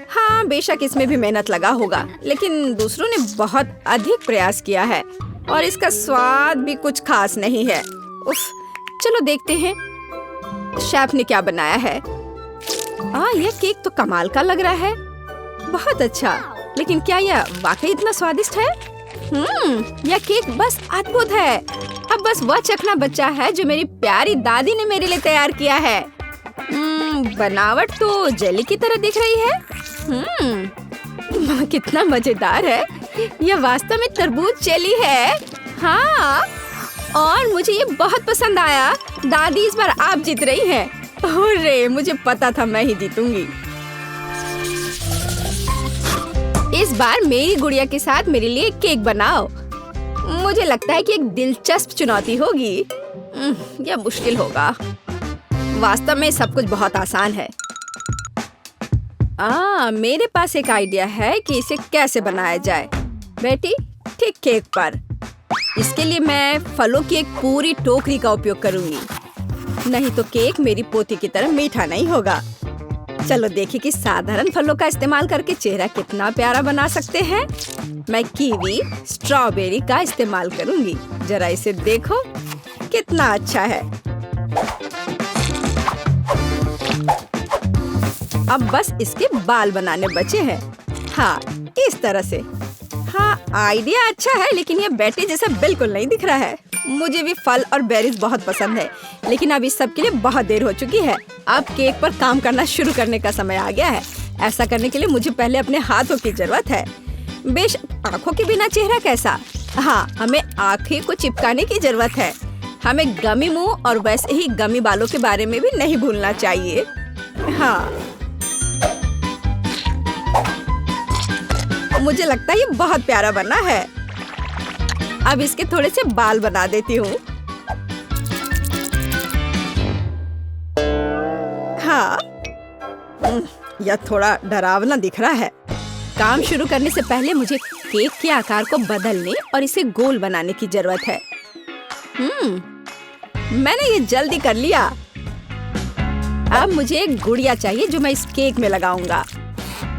हाँ, बेशक इसमें भी मेहनत लगा होगा, लेकिन दूसरों ने बहुत अधिक प्रयास किया है और इसका स्वाद भी कुछ खास नहीं है। उफ, चलो देखते हैं शेफ ने क्या बनाया है। यह केक तो कमाल का लग रहा है। बहुत अच्छा, लेकिन क्या यह वाकई इतना स्वादिष्ट है? यह केक बस अद्भुत है। अब बस वह चखना बचा है जो मेरी प्यारी दादी ने मेरे लिए तैयार किया है। बनावट तो जेली की तरह दिख रही है। कितना मजेदार है। यह वास्तव में तरबूज जेली है। हाँ, और मुझे ये बहुत पसंद आया। दादी, इस बार आप जीत रही हैं। अरे, मुझे पता था मैं ही जीतूंगी। इस बार मेरी गुड़िया के साथ मेरे लिए केक बनाओ। मुझे लगता है कि एक दिलचस्प चुनौती होगी। यह मुश्किल होगा। वास्तव में सब कुछ बहुत आसान है। मेरे पास एक आइडिया है कि इसे कैसे बनाया जाए। बेटी, ठीक केक पर। इसके लिए मैं फलों की एक पूरी टोकरी का उपयोग करूंगी। नहीं तो केक मेरी पोती की तरह मीठा नहीं होगा। चलो देखें कि साधारण फलों का इस्तेमाल करके चेहरा कितना प्यारा बना सकते हैं। मैं कीवी, स्ट्रॉबेरी का इस्तेमाल करूंगी। जरा इसे देखो, कितना अच्छा है। अब बस इसके बाल बनाने बचे हैं। हाँ, इस तरह से। हाँ, आइडिया अच्छा है, लेकिन ये बैटरी जैसा बिल्कुल नहीं दिख रहा है। मुझे भी फल और बेरीज बहुत पसंद है, लेकिन अब इस सब के लिए बहुत देर हो चुकी है। अब केक पर काम करना शुरू करने का समय आ गया है। ऐसा करने के लिए मुझे पहले अपने हाथों की जरूरत है। बेशक आँखों के बिना चेहरा कैसा। हाँ, हमें आँखें को चिपकाने की जरूरत है। हमें गमी मुंह और वैसे ही गमी बालों के बारे में भी नहीं भूलना चाहिए। हाँ, मुझे लगता है ये बहुत प्यारा बना है। अब इसके थोड़े से बाल बना देती हूँ। हाँ, यह थोड़ा डरावना दिख रहा है। काम शुरू करने से पहले मुझे केक के आकार को बदलने और इसे गोल बनाने की जरूरत है। मैंने ये जल्दी कर लिया। अब मुझे एक गुड़िया चाहिए जो मैं इस केक में लगाऊंगा,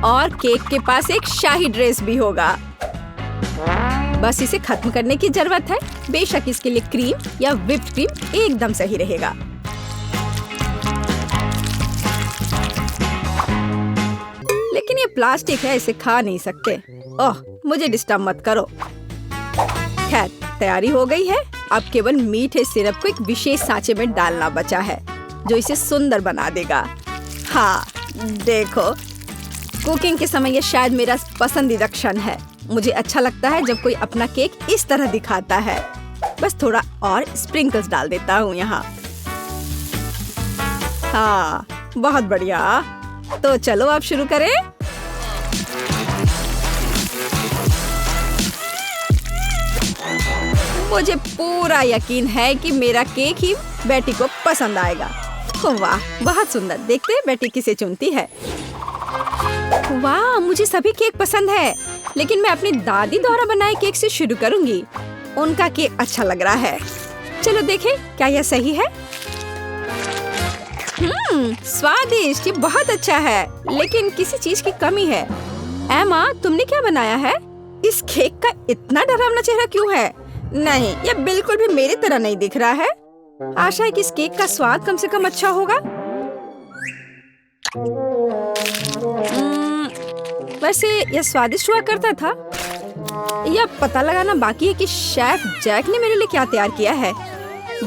और केक के पास एक शाही ड्रेस भी होगा। बस इसे खत्म करने की जरूरत है। बेशक इसके लिए क्रीम या व्हिप्ड क्रीम एकदम सही रहेगा। लेकिन ये प्लास्टिक है, इसे खा नहीं सकते। ओह, मुझे डिस्टर्ब मत करो। खैर, तैयारी हो गई है। अब केवल मीठे सिरप को एक विशेष सांचे में डालना बचा है, जो इसे सुंदर बना देगा। हाँ, देखो, कुकिंग के समय ये शायद मेरा पसंदीदा क्षण है। मुझे अच्छा लगता है जब कोई अपना केक इस तरह दिखाता है। बस थोड़ा और स्प्रिंकल्स डाल देता हूँ यहाँ। हाँ, बहुत बढ़िया। तो चलो अब शुरू करें। मुझे पूरा यकीन है कि मेरा केक ही बेटी को पसंद आएगा। वाह, बहुत सुंदर। देखते हैं बेटी किसे चुनती है। वाह, मुझे सभी केक पसंद है, लेकिन मैं अपनी दादी द्वारा बनाए केक से शुरू करूंगी। उनका केक अच्छा लग रहा है। चलो देखें क्या यह सही है। स्वादिष्ट, ये बहुत अच्छा है, लेकिन किसी चीज की कमी है। एमा, तुमने क्या बनाया है? इस केक का इतना डरावना चेहरा क्यों है? नहीं, यह बिल्कुल भी मेरी तरह नहीं दिख रहा है। आशा है कि इस केक का स्वाद कम से कम अच्छा होगा। वैसे यह स्वादिष्ट हुआ करता था। यह पता लगाना बाकी है कि शेफ जैक ने मेरे लिए क्या तैयार किया है।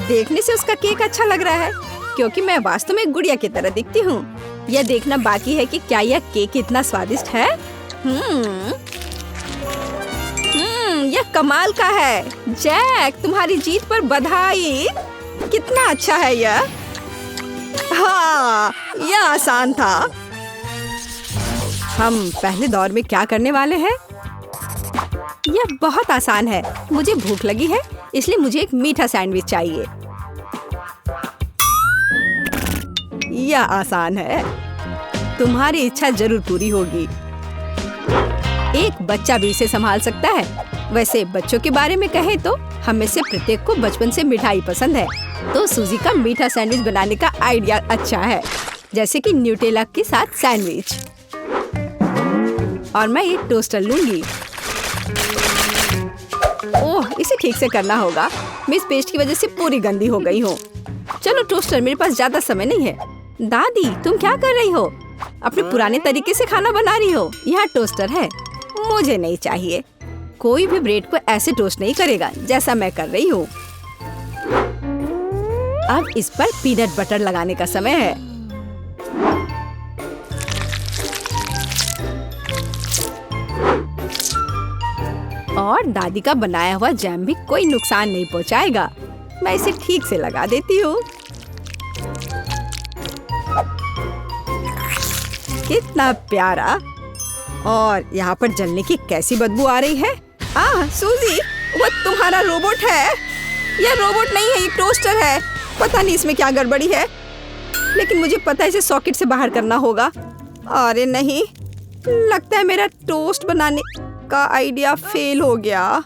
देखने से उसका केक अच्छा लग रहा है, क्योंकि मैं वास्तव में गुड़िया की तरह दिखती हूँ। यह देखना बाकी है कि क्या यह केक इतना स्वादिष्ट है। यह कमाल का है। जैक, तुम्हारी जीत पर बधाई। कितना अच्छा है यह। हाँ, यह आसान था। हम पहले दौर में क्या करने वाले हैं? यह बहुत आसान है। मुझे भूख लगी है, इसलिए मुझे एक मीठा सैंडविच चाहिए। यह आसान है। तुम्हारी इच्छा जरूर पूरी होगी। एक बच्चा भी इसे संभाल सकता है। वैसे बच्चों के बारे में कहें तो हम में से प्रत्येक को बचपन से मिठाई पसंद है, तो सूजी का मीठा सैंडविच बनाने का आइडिया अच्छा है, जैसे कि न्यूटेला के साथ सैंडविच। और मैं एक टोस्टर लूंगी। ओह, इसे ठीक से करना होगा। मैं इस पेस्ट की वजह से पूरी गंदी हो गई हूँ। चलो टोस्टर, मेरे पास ज्यादा समय नहीं है। दादी, तुम क्या कर रही हो? अपने पुराने तरीके से खाना बना रही हो। यहाँ टोस्टर है। मुझे नहीं चाहिए। कोई भी ब्रेड को ऐसे टोस्ट नहीं करेगा जैसा मैं कर रही हूँ। अब इस पर पीनट बटर लगाने का समय है। और दादी का बनाया हुआ जैम भी कोई नुकसान नहीं पहुँचाएगा। मैं इसे ठीक से लगा देती हूँ। कितना प्यारा। और यहाँ पर जलने की कैसी बदबू आ रही है। सूजी, वो तुम्हारा रोबोट है। यह रोबोट नहीं है, ये टोस्टर है। पता नहीं इसमें क्या गड़बड़ी है, लेकिन मुझे पता है इसे सॉकेट से बाहर करना होगा। अरे नहीं, लगता है मेरा टोस्ट बनाने का आइडिया फेल हो गया।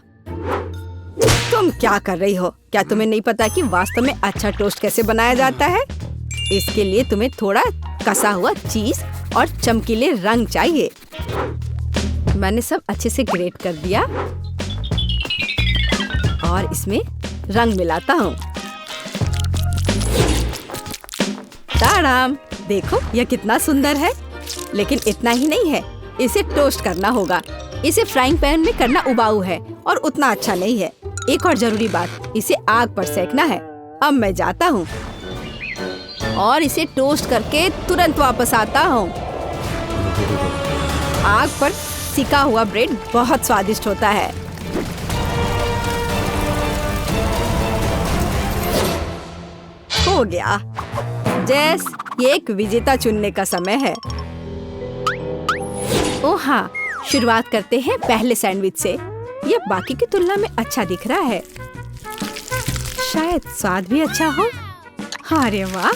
तुम क्या कर रही हो? क्या तुम्हें नहीं पता कि वास्तव में अच्छा टोस्ट कैसे बनाया जाता है? इसके लिए तुम्हें थोड़ा कसा हुआ चीज और चमकीले रंग चाहिए। मैंने सब अच्छे से ग्रेट कर दिया और इसमें रंग मिलाता हूँ। ताड़ाम! देखो यह कितना सुंदर है। लेकिन इतना ही नहीं है, इसे टोस्ट करना होगा। इसे फ्राइंग पैन में करना उबाऊ है और उतना अच्छा नहीं है। एक और जरूरी बात, इसे आग पर सेकना है। अब मैं जाता हूँ और इसे टोस्ट करके तुरंत वापस आता हूँ। आग पर सिका हुआ ब्रेड बहुत स्वादिष्ट होता है। हो गया। जेस, ये एक विजेता चुनने का समय है। ओह हाँ, शुरुआत करते हैं पहले सैंडविच से। यह बाकी की तुलना में अच्छा दिख रहा है। शायद स्वाद भी अच्छा हो। अरे वाह,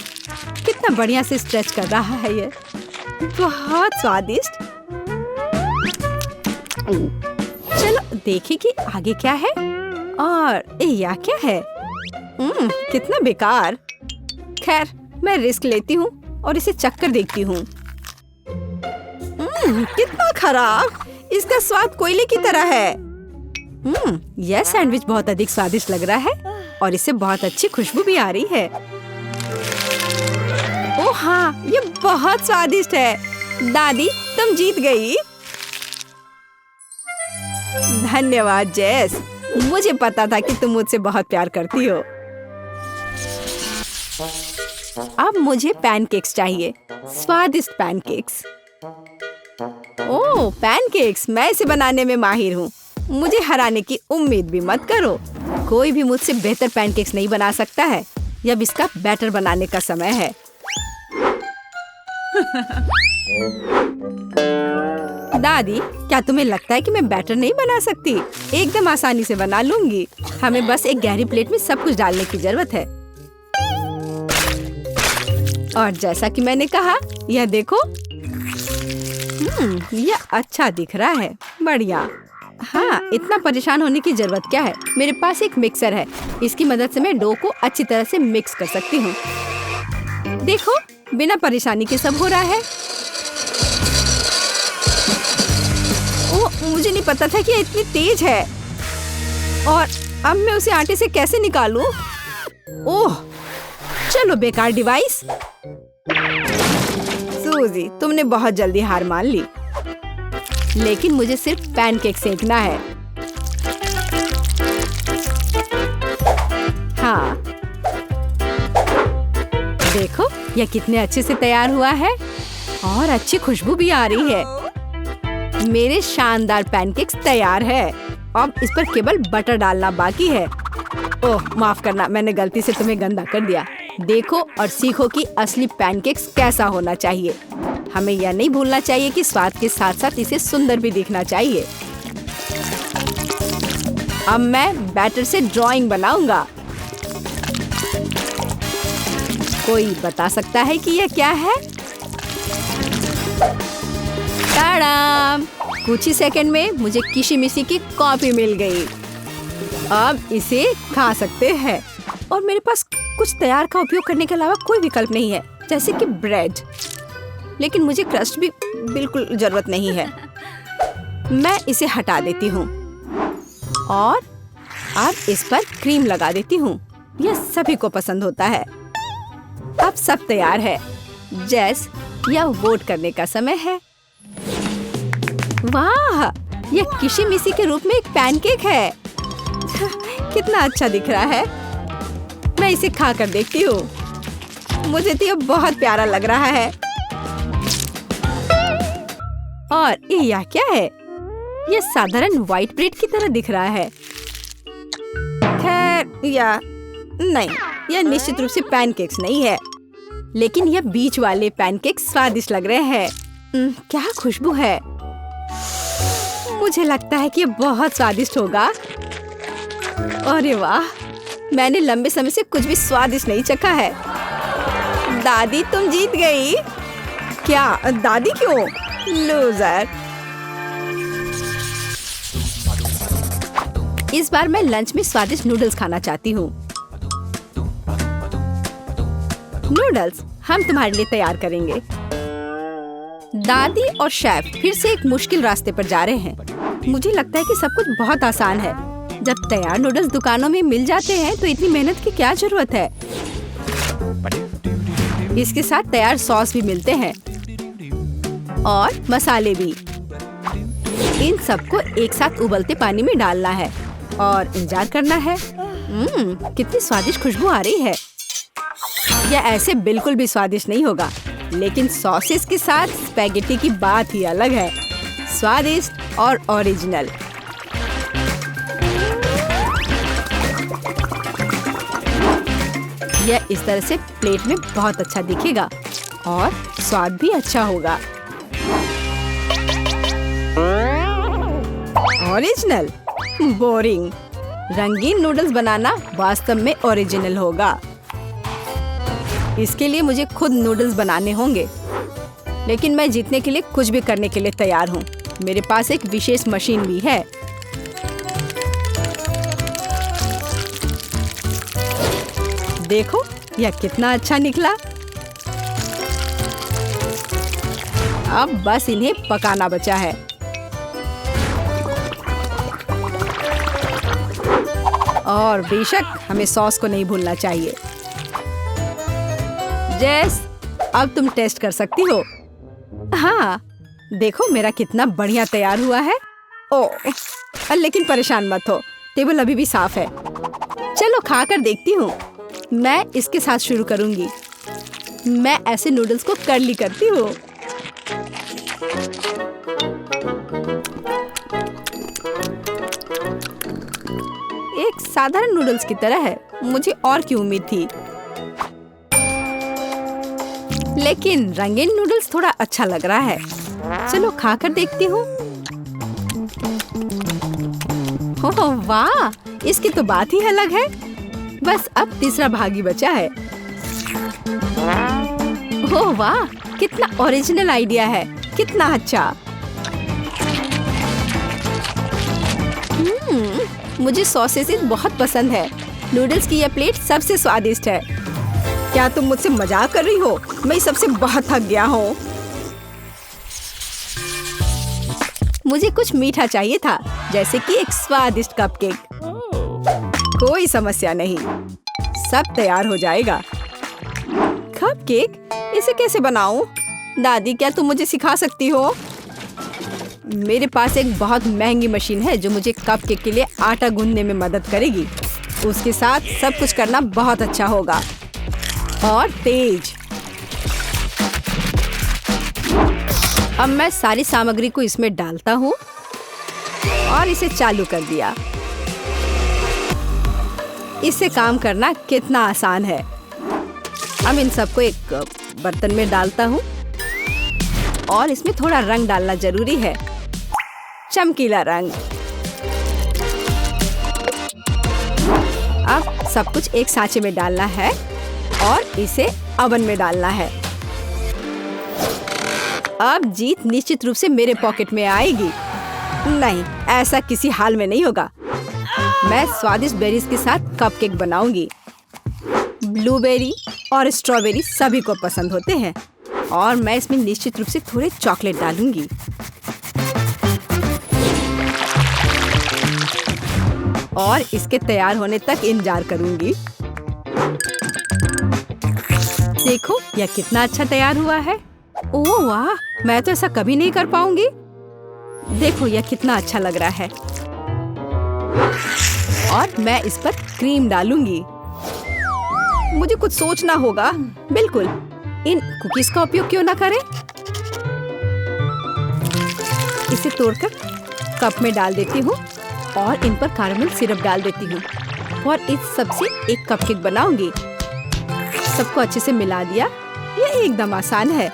कितना बढ़िया से स्ट्रेच कर रहा है ये। बहुत स्वादिष्ट। चलो देखें कि आगे क्या है। और यह क्या है? कितना बेकार। खैर, मैं रिस्क लेती हूँ और इसे चखकर देखती हूँ। कितना खराब। इसका स्वाद कोयले की तरह है। यह सैंडविच बहुत अधिक स्वादिष्ट लग रहा है और इससे बहुत अच्छी खुशबू भी आ रही है। ओह हाँ, ये बहुत स्वादिष्ट है। दादी, तुम जीत गई। धन्यवाद जेस। मुझे पता था कि तुम मुझसे बहुत प्यार करती हो। अब मुझे पैनकेक्स चाहिए। स्वादिष्ट पैनकेक्स। ओह, पैनकेक्स! मैं इसे बनाने में माहिर हूँ। मुझे हराने की उम्मीद भी मत करो। कोई भी मुझसे बेहतर पैनकेक्स नहीं बना सकता है। अब इसका बैटर बनाने का समय है। दादी, क्या तुम्हें लगता है कि मैं बैटर नहीं बना सकती? एकदम आसानी से बना लूंगी। हमें बस एक गहरी प्लेट में सब कुछ डालने की जरूरत है। और जैसा कि मैंने कहा, यह देखो। यह अच्छा दिख रहा है। बढ़िया। हाँ, इतना परेशान होने की जरूरत क्या है? मेरे पास एक मिक्सर है। इसकी मदद से मैं डो को अच्छी तरह से मिक्स कर सकती हूँ। देखो, बिना परेशानी के सब हो रहा है। ओह, मुझे नहीं पता था कि ये इतनी तेज है। और अब मैं उसे आटे से कैसे निकालूं? ओह, चलो बेकार डिवाइस। सूजी, तुमने बहुत जल्दी हार मान ली। लेकिन मुझे सिर्फ पैनकेक सेकना है। हाँ, देखो यह कितने अच्छे से तैयार हुआ है और अच्छी खुशबू भी आ रही है। मेरे शानदार पैनकेक्स तैयार है। अब इस पर केवल बटर डालना बाकी है। ओह, माफ करना, मैंने गलती से तुम्हें गंदा कर दिया। देखो और सीखो कि असली पैनकेक्स कैसा होना चाहिए। हमें यह नहीं भूलना चाहिए कि स्वाद के साथ साथ इसे सुंदर भी दिखना चाहिए। अब मैं बैटर से ड्राइंग बनाऊंगा। कोई बता सकता है कि यह क्या है? टाडाम! कुछ ही सेकंड में मुझे किशमिशी की कॉपी मिल गई। अब इसे खा सकते हैं और मेरे पास कुछ तैयार का उपयोग करने के अलावा कोई विकल्प नहीं है, जैसे कि ब्रेड। लेकिन मुझे क्रस्ट भी बिल्कुल जरूरत नहीं है। मैं इसे हटा देती हूँ और अब इस पर क्रीम लगा देती हूँ। यह सभी को पसंद होता है। अब सब तैयार है। जेस, यह वोट करने का समय है। वाह! यह किशमिशी के रूप में एक पैनकेक है। कितना अच्छा दिख रहा है। मैं इसे खा कर देखती हूँ। मुझे तो यह बहुत प्यारा लग रहा है। और यह क्या है? यह साधारण व्हाइट ब्रेड की तरह दिख रहा है। खैर, या नहीं, यह निश्चित रूप से पैनकेक्स नहीं है। लेकिन यह बीच वाले पैनकेक्स स्वादिष्ट लग रहे हैं। क्या खुशबू है। मुझे लगता है कि यह बहुत स्वादिष्ट होगा। अरे वाह! मैंने लंबे समय से कुछ भी स्वादिष्ट नहीं चखा है। दादी, तुम जीत गई। क्या? दादी क्यों? लूजर। इस बार मैं लंच में स्वादिष्ट नूडल्स खाना चाहती हूँ। नूडल्स हम तुम्हारे लिए तैयार करेंगे। दादी और शेफ फिर से एक मुश्किल रास्ते पर जा रहे हैं। मुझे लगता है कि सब कुछ बहुत आसान है। जब तैयार नूडल्स दुकानों में मिल जाते हैं तो इतनी मेहनत की क्या जरूरत है। इसके साथ तैयार सॉस भी मिलते हैं और मसाले भी। इन सबको एक साथ उबलते पानी में डालना है और इंतजार करना है। कितनी स्वादिष्ट खुशबू आ रही है। यह ऐसे बिल्कुल भी स्वादिष्ट नहीं होगा, लेकिन सॉसेस के साथ स्पैगेटी की बात ही अलग है। स्वादिष्ट और ओरिजिनल। यह इस तरह से प्लेट में बहुत अच्छा दिखेगा और स्वाद भी अच्छा होगा। ओरिजिनल? बोरिंग। रंगीन नूडल्स बनाना वास्तव में ओरिजिनल होगा। इसके लिए मुझे खुद नूडल्स बनाने होंगे। लेकिन मैं जीतने के लिए कुछ भी करने के लिए तैयार हूँ। मेरे पास एक विशेष मशीन भी है। देखो, यह कितना अच्छा निकला। अब बस इन्हें पकाना बचा है। और बेशक हमें सॉस को नहीं भूलना चाहिए। जेस, अब तुम टेस्ट कर सकती हो। हाँ, देखो मेरा कितना बढ़िया तैयार हुआ है। ओह, लेकिन परेशान मत हो, टेबल अभी भी साफ है। चलो खा कर देखती हूँ। मैं इसके साथ शुरू करूंगी। मैं ऐसे नूडल्स को कर्ली करती हूँ। एक साधारण नूडल्स की तरह है। मुझे और की उम्मीद थी, लेकिन रंगीन नूडल्स थोड़ा अच्छा लग रहा है। चलो खा कर देखती हूँ। ओह वाह, इसकी तो बात ही अलग है। बस अब तीसरा भाग ही बचा है। ओह वाह, कितना ओरिजिनल आइडिया है। कितना अच्छा। मुझे सॉसेस बहुत पसंद है। नूडल्स की यह प्लेट सबसे स्वादिष्ट है। क्या तुम मुझसे मजाक कर रही हो? मैं सबसे बहुत थक गया हूँ। मुझे कुछ मीठा चाहिए था, जैसे कि एक स्वादिष्ट कपकेक। कोई समस्या नहीं, सब तैयार हो जाएगा। कपकेक? इसे कैसे बनाऊं? दादी, क्या तुम मुझे सिखा सकती हो? मेरे पास एक बहुत महंगी मशीन है जो मुझे कपकेक के लिए आटा गूंदने में मदद करेगी। उसके साथ सब कुछ करना बहुत अच्छा होगा और तेज। अब मैं सारी सामग्री को इसमें डालता हूँ और इसे चालू कर दिया। इससे काम करना कितना आसान है। अब इन सबको एक बर्तन में डालता हूँ और इसमें थोड़ा रंग डालना जरूरी है, चमकीला रंग। अब सब कुछ एक सांचे में डालना है और इसे ओवन में डालना है। अब जीत निश्चित रूप से मेरे पॉकेट में आएगी। नहीं, ऐसा किसी हाल में नहीं होगा। मैं स्वादिष्ट बेरीज के साथ कपकेक बनाऊंगी। ब्लूबेरी और स्ट्रॉबेरी सभी को पसंद होते हैं और मैं इसमें निश्चित रूप से थोड़े चॉकलेट डालूंगी। और इसके तैयार होने तक इंतजार करूंगी। देखो यह कितना अच्छा तैयार हुआ है। ओह वाह, मैं तो ऐसा कभी नहीं कर पाऊंगी। देखो यह कितना अच्छा लग रहा है। और मैं इस पर क्रीम डालूंगी। मुझे कुछ सोचना होगा। बिल्कुल, इन कुकीज का उपयोग क्यों ना करें। इसे तोड़कर कप में डाल देती हूँ और इन पर कैरेमल सिरप डाल देती हूँ और इस सब से एक कपकेक बनाऊंगी। सबको अच्छे से मिला दिया। यह एकदम आसान है।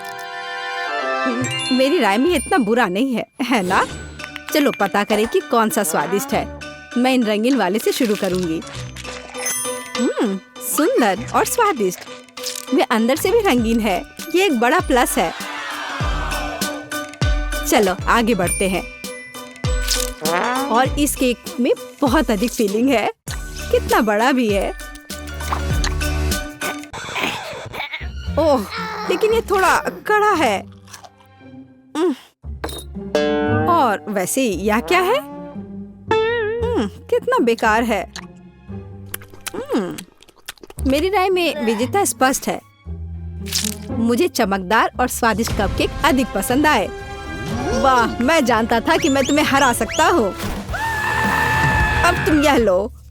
मेरी राय में इतना बुरा नहीं है, है ना? चलो पता करें कि कौन सा स्वादिष्ट है। मैं इन रंगीन वाले से शुरू करूंगी। सुंदर और स्वादिष्ट। वे अंदर से भी रंगीन है। ये एक बड़ा प्लस है। चलो आगे बढ़ते हैं। और इस केक में बहुत अधिक फिलिंग है। कितना बड़ा भी है। ओह, लेकिन ये थोड़ा कड़ा है। और वैसे यह क्या है? कितना बेकार है। मेरी राय में विजेता स्पष्ट है। मुझे चमकदार और स्वादिष्ट कपकेक अधिक पसंद आए। वाह, मैं जानता था कि मैं तुम्हें हरा सकता हूँ। अब तुम यह लो।